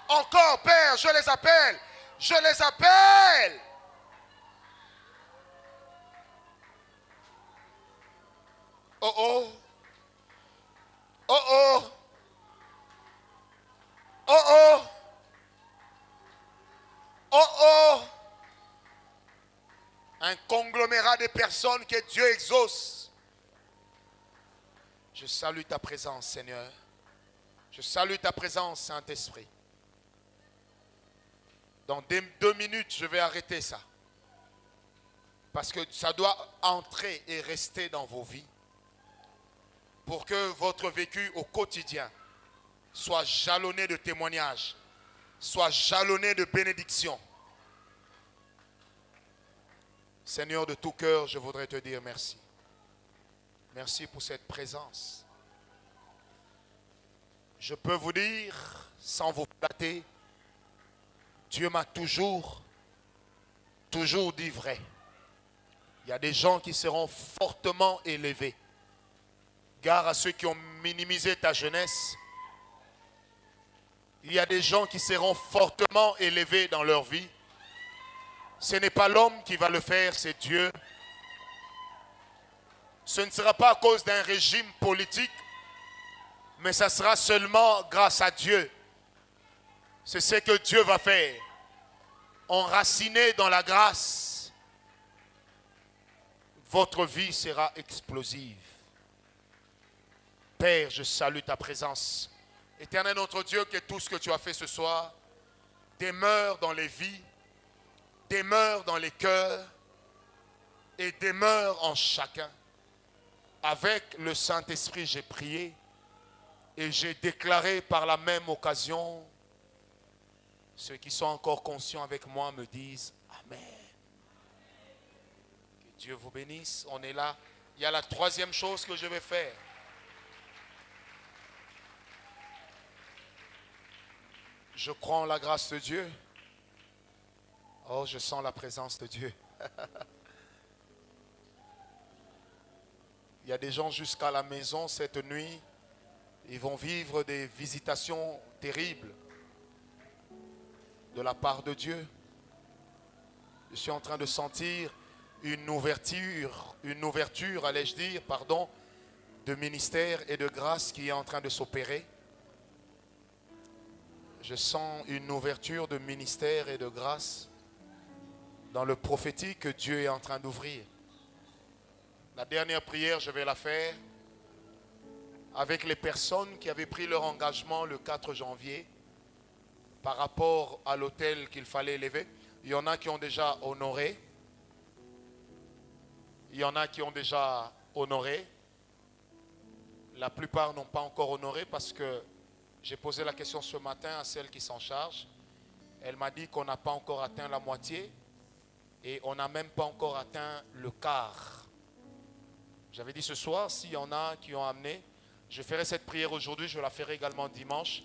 Encore, Père, je les appelle. Je les appelle. Oh oh. Oh oh. Oh oh. Oh oh. Un conglomérat de personnes que Dieu exauce. Je salue ta présence, Seigneur. Je salue ta présence, Saint-Esprit. Dans 2 minutes, je vais arrêter ça. Parce que ça doit entrer et rester dans vos vies. Pour que votre vécu au quotidien soit jalonné de témoignages, soit jalonné de bénédictions. Seigneur, de tout cœur, je voudrais te dire merci. Merci pour cette présence. Je peux vous dire, sans vous flatter, Dieu m'a toujours dit vrai. Il y a des gens qui seront fortement élevés. Gare à ceux qui ont minimisé ta jeunesse. Il y a des gens qui seront fortement élevés dans leur vie. Ce n'est pas l'homme qui va le faire, c'est Dieu. Ce ne sera pas à cause d'un régime politique, mais ça sera seulement grâce à Dieu. C'est ce que Dieu va faire. Enraciné dans la grâce, votre vie sera explosive. Père, je salue ta présence. Éternel notre Dieu, que tout ce que tu as fait ce soir demeure dans les vies, demeure dans les cœurs et demeure en chacun. Avec le Saint-Esprit, j'ai prié et j'ai déclaré par la même occasion. Ceux qui sont encore conscients avec moi me disent Amen. Que Dieu vous bénisse. On est là. Il y a la troisième chose que je vais faire. Je crois en la grâce de Dieu. Oh, je sens la présence de Dieu. Il y a des gens jusqu'à la maison cette nuit. Ils vont vivre des visitations terribles de la part de Dieu. Je suis en train de sentir une ouverture, allais-je dire, pardon, de ministère et de grâce qui est en train de s'opérer. Je sens une ouverture de ministère et de grâce dans le prophétique que Dieu est en train d'ouvrir. La dernière prière, je vais la faire avec les personnes qui avaient pris leur engagement le 4 janvier par rapport à l'autel qu'il fallait élever. Il y en a qui ont déjà honoré. Il y en a qui ont déjà honoré. La plupart n'ont pas encore honoré parce que j'ai posé la question ce matin à celle qui s'en charge. Elle m'a dit qu'on n'a pas encore atteint la moitié et on n'a même pas encore atteint le quart. J'avais dit ce soir, s'il y en a qui ont amené, je ferai cette prière aujourd'hui, je la ferai également dimanche.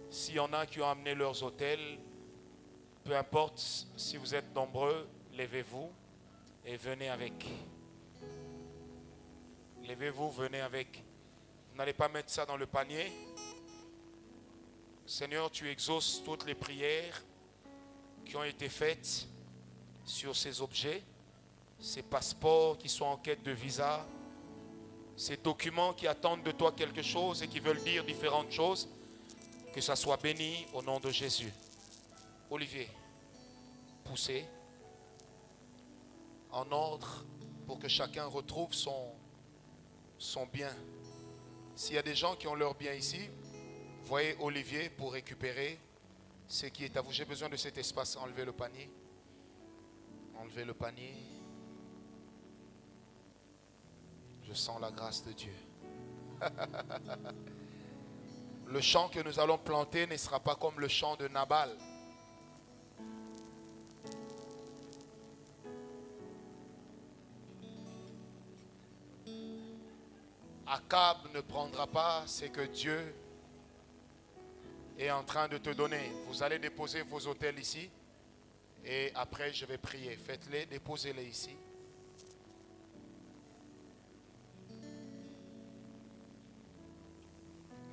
S'il y en a qui ont amené leurs autels, peu importe si vous êtes nombreux, levez-vous et venez avec. Levez-vous, venez avec. Vous n'allez pas mettre ça dans le panier. Seigneur, tu exauces toutes les prières qui ont été faites sur ces objets, ces passeports qui sont en quête de visa, ces documents qui attendent de toi quelque chose et qui veulent dire différentes choses. Que ça soit béni au nom de Jésus. Olivier, poussez en ordre pour que chacun retrouve son bien. S'il y a des gens qui ont leur bien ici, voyez Olivier pour récupérer ce qui est à vous. J'ai besoin de cet espace. Enlevez le panier. Enlevez le panier. Je sens la grâce de Dieu. Le champ que nous allons planter ne sera pas comme le champ de Nabal. Akab ne prendra pas ce que Dieu est en train de te donner. Vous allez déposer vos autels ici et après je vais prier. Faites-les, déposez-les ici.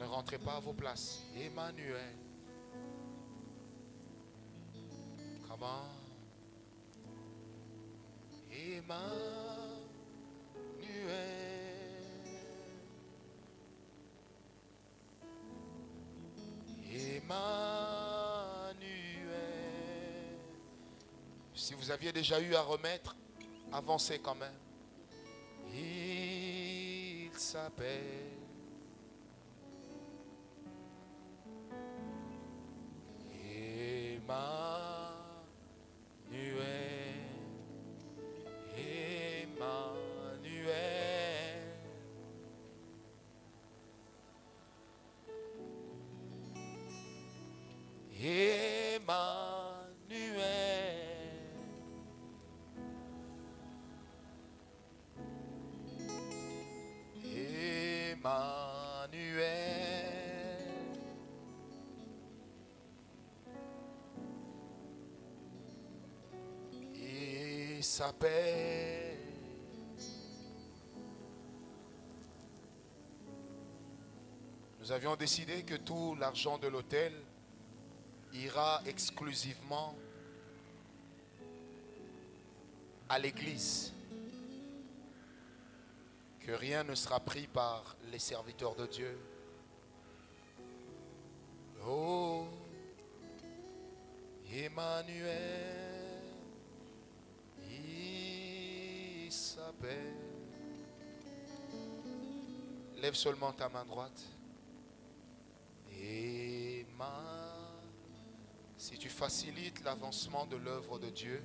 Ne rentrez pas à vos places. Emmanuel. Comment? Emmanuel. Emmanuel. Si vous aviez déjà eu à remettre, avancez quand même. Il s'appelle Emmanuel, Emmanuel, il s'appelle Nous avions décidé que tout l'argent de l'hôtel ira exclusivement à l'église. Que rien ne sera pris par les serviteurs de Dieu. Oh, Emmanuel, il s'appelle. Lève seulement ta main droite. Si tu facilites l'avancement de l'œuvre de Dieu,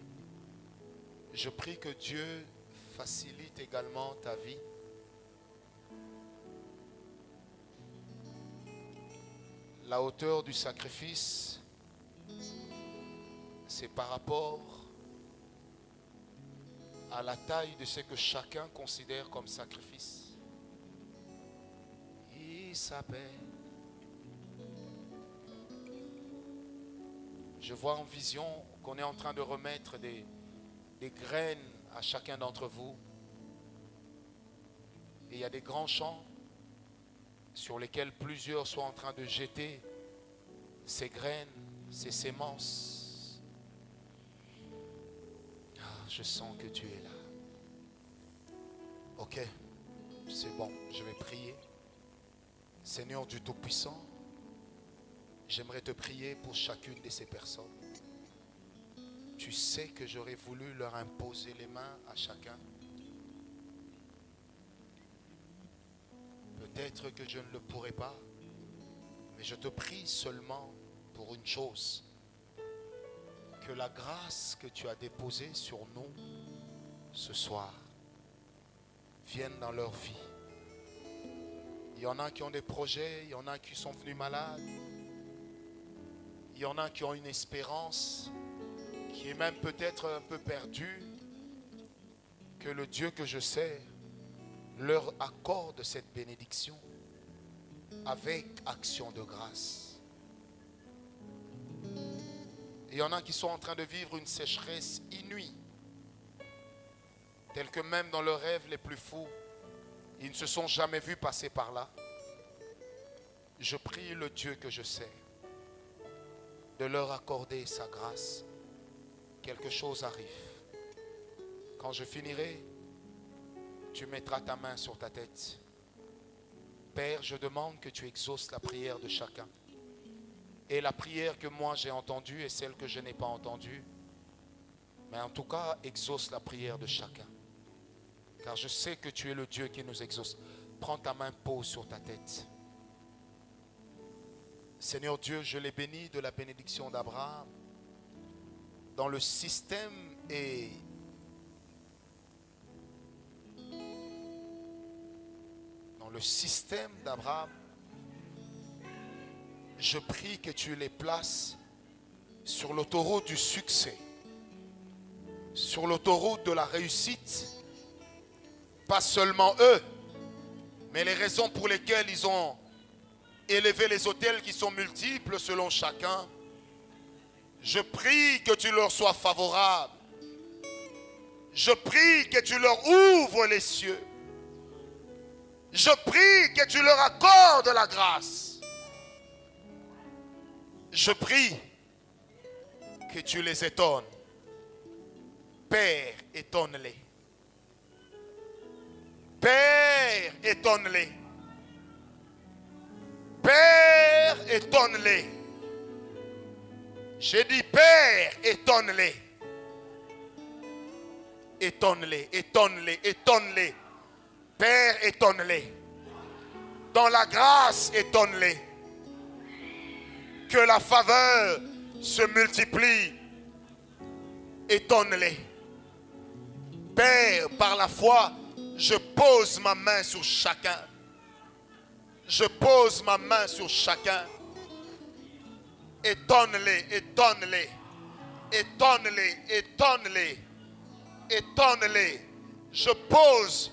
je prie que Dieu facilite également ta vie. La hauteur du sacrifice, c'est par rapport à la taille de ce que chacun considère comme sacrifice. Il s'appelle. Je vois en vision qu'on est en train de remettre des graines à chacun d'entre vous. Et il y a des grands champs sur lesquels plusieurs sont en train de jeter ces graines, ces semences. Ah, je sens que tu es là. Ok, c'est bon, je vais prier. Seigneur Dieu Tout-Puissant, j'aimerais te prier pour chacune de ces personnes. Tu sais que j'aurais voulu leur imposer les mains à chacun. Peut-être que je ne le pourrai pas, mais je te prie seulement pour une chose. Que la grâce que tu as déposée sur nous ce soir vienne dans leur vie. Il y en a qui ont des projets, il y en a qui sont venus malades. Il y en a qui ont une espérance qui est même peut-être un peu perdue. Que le Dieu que je sais leur accorde cette bénédiction avec action de grâce. Il y en a qui sont en train de vivre une sécheresse inouïe, telle que même dans leurs rêves les plus fous, ils ne se sont jamais vus passer par là. Je prie le Dieu que je sais de leur accorder sa grâce. Quelque chose arrive. Quand je finirai, tu mettras ta main sur ta tête. Père, je demande que tu exauces la prière de chacun. Et la prière que moi j'ai entendue et celle que je n'ai pas entendue. Mais en tout cas, exauce la prière de chacun. Car je sais que tu es le Dieu qui nous exauce. Prends ta main, pose sur ta tête. Seigneur Dieu, je les bénis de la bénédiction d'Abraham. Dans le système et d'Abraham, je prie que tu les places sur l'autoroute du succès, sur l'autoroute de la réussite. Pas seulement eux, mais les raisons pour lesquelles ils ont élevé les autels qui sont multiples selon chacun. Je prie que tu leur sois favorable. Je prie que tu leur ouvres les cieux. Je prie que tu leur accordes la grâce. Je prie que tu les étonnes. Père, étonne-les. Père, étonne-les. Père, étonne-les. J'ai dit, Père, étonne-les. Étonne-les, étonne-les, étonne-les. Père, étonne-les. Dans la grâce, étonne-les. Que la faveur se multiplie. Étonne-les. Père, par la foi, je pose ma main sur chacun. Je pose ma main sur chacun. Étonne-les, étonne-les. Étonne-les, étonne-les. Étonne-les. Je pose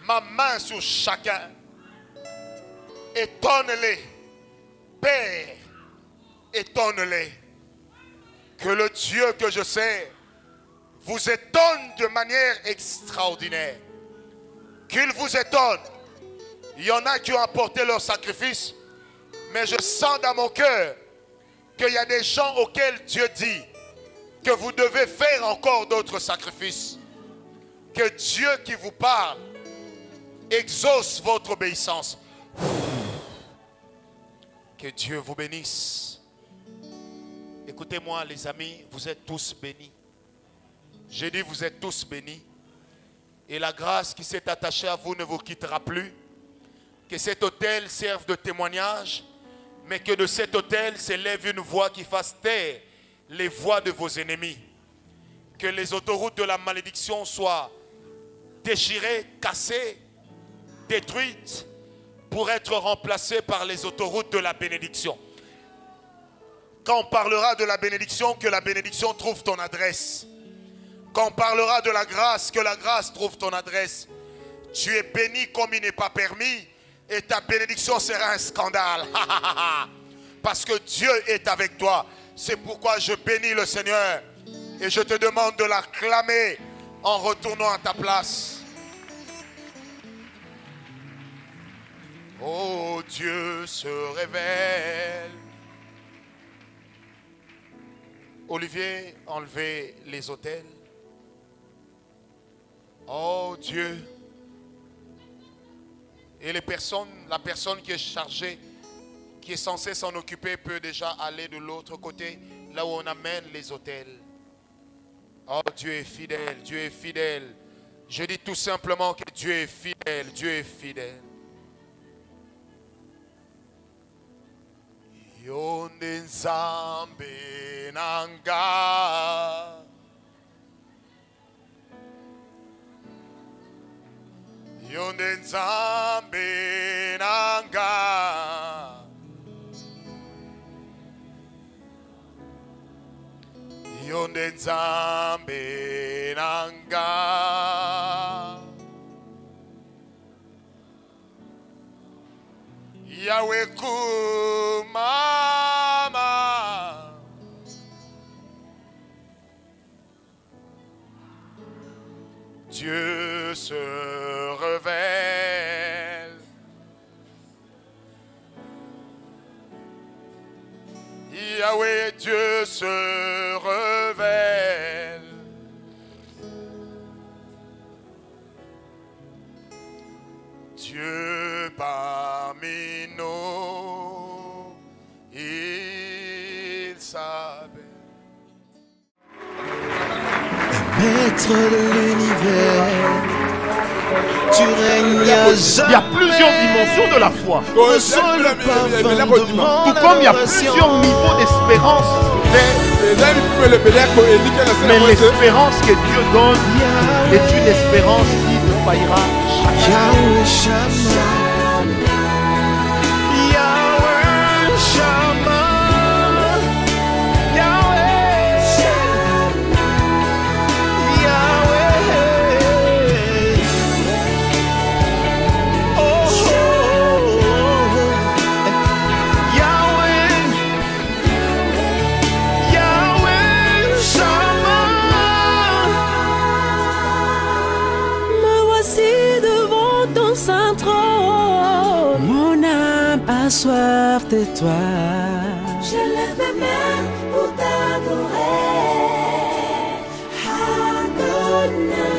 ma main sur chacun. Étonne-les. Père, étonne-les. Que le Dieu que je sais vous étonne de manière extraordinaire. Qu'il vous étonne. Il y en a qui ont apporté leur sacrifice, mais je sens dans mon cœur qu'il y a des gens auxquels Dieu dit que vous devez faire encore d'autres sacrifices. Que Dieu qui vous parle exauce votre obéissance. Que Dieu vous bénisse. Écoutez-moi les amis, vous êtes tous bénis. J'ai dit vous êtes tous bénis. Et la grâce qui s'est attachée à vous ne vous quittera plus. Que cet autel serve de témoignage, mais que de cet autel s'élève une voix qui fasse taire les voies de vos ennemis. Que les autoroutes de la malédiction soient déchirées, cassées, détruites pour être remplacées par les autoroutes de la bénédiction. Quand on parlera de la bénédiction, que la bénédiction trouve ton adresse. Quand on parlera de la grâce, que la grâce trouve ton adresse. Tu es béni comme il n'est pas permis et ta bénédiction sera un scandale. Parce que Dieu est avec toi. C'est pourquoi je bénis le Seigneur et je te demande de l'acclamer en retournant à ta place. Oh, Dieu se révèle. Olivier, enlevez les autels. Oh Dieu. Et la personne qui est chargée, qui est censée s'en occuper, peut déjà aller de l'autre côté, là où on amène les autels. Oh, Dieu est fidèle, Dieu est fidèle. Je dis tout simplement que Dieu est fidèle, Dieu est fidèle. Yonde nzambe nanga Yonde nzambe nanga Yonde nzambe nanga Yahweh kumama Dieu se révèle. Yahweh, Dieu se révèle. Dieu parmi nous, il s'appelle.
Maître de l'univers, tu règnes à jamais.
Il y a plusieurs dimensions de la foi.
Ressens le parfum de mon
Tout comme il y a plusieurs niveaux d'espérance. Mais l'espérance que Dieu donne est une espérance qui ne faillira jamais.
Yahweh Shammah, Yahweh Shammah, Yahweh Shammah, Yahweh. Oh, oh, oh, Yahweh, Yahweh Shammah. Me voici devant ton saint trône. Mon âme a soif de toi. Je lève mes mains pour t'adorer. Adonai.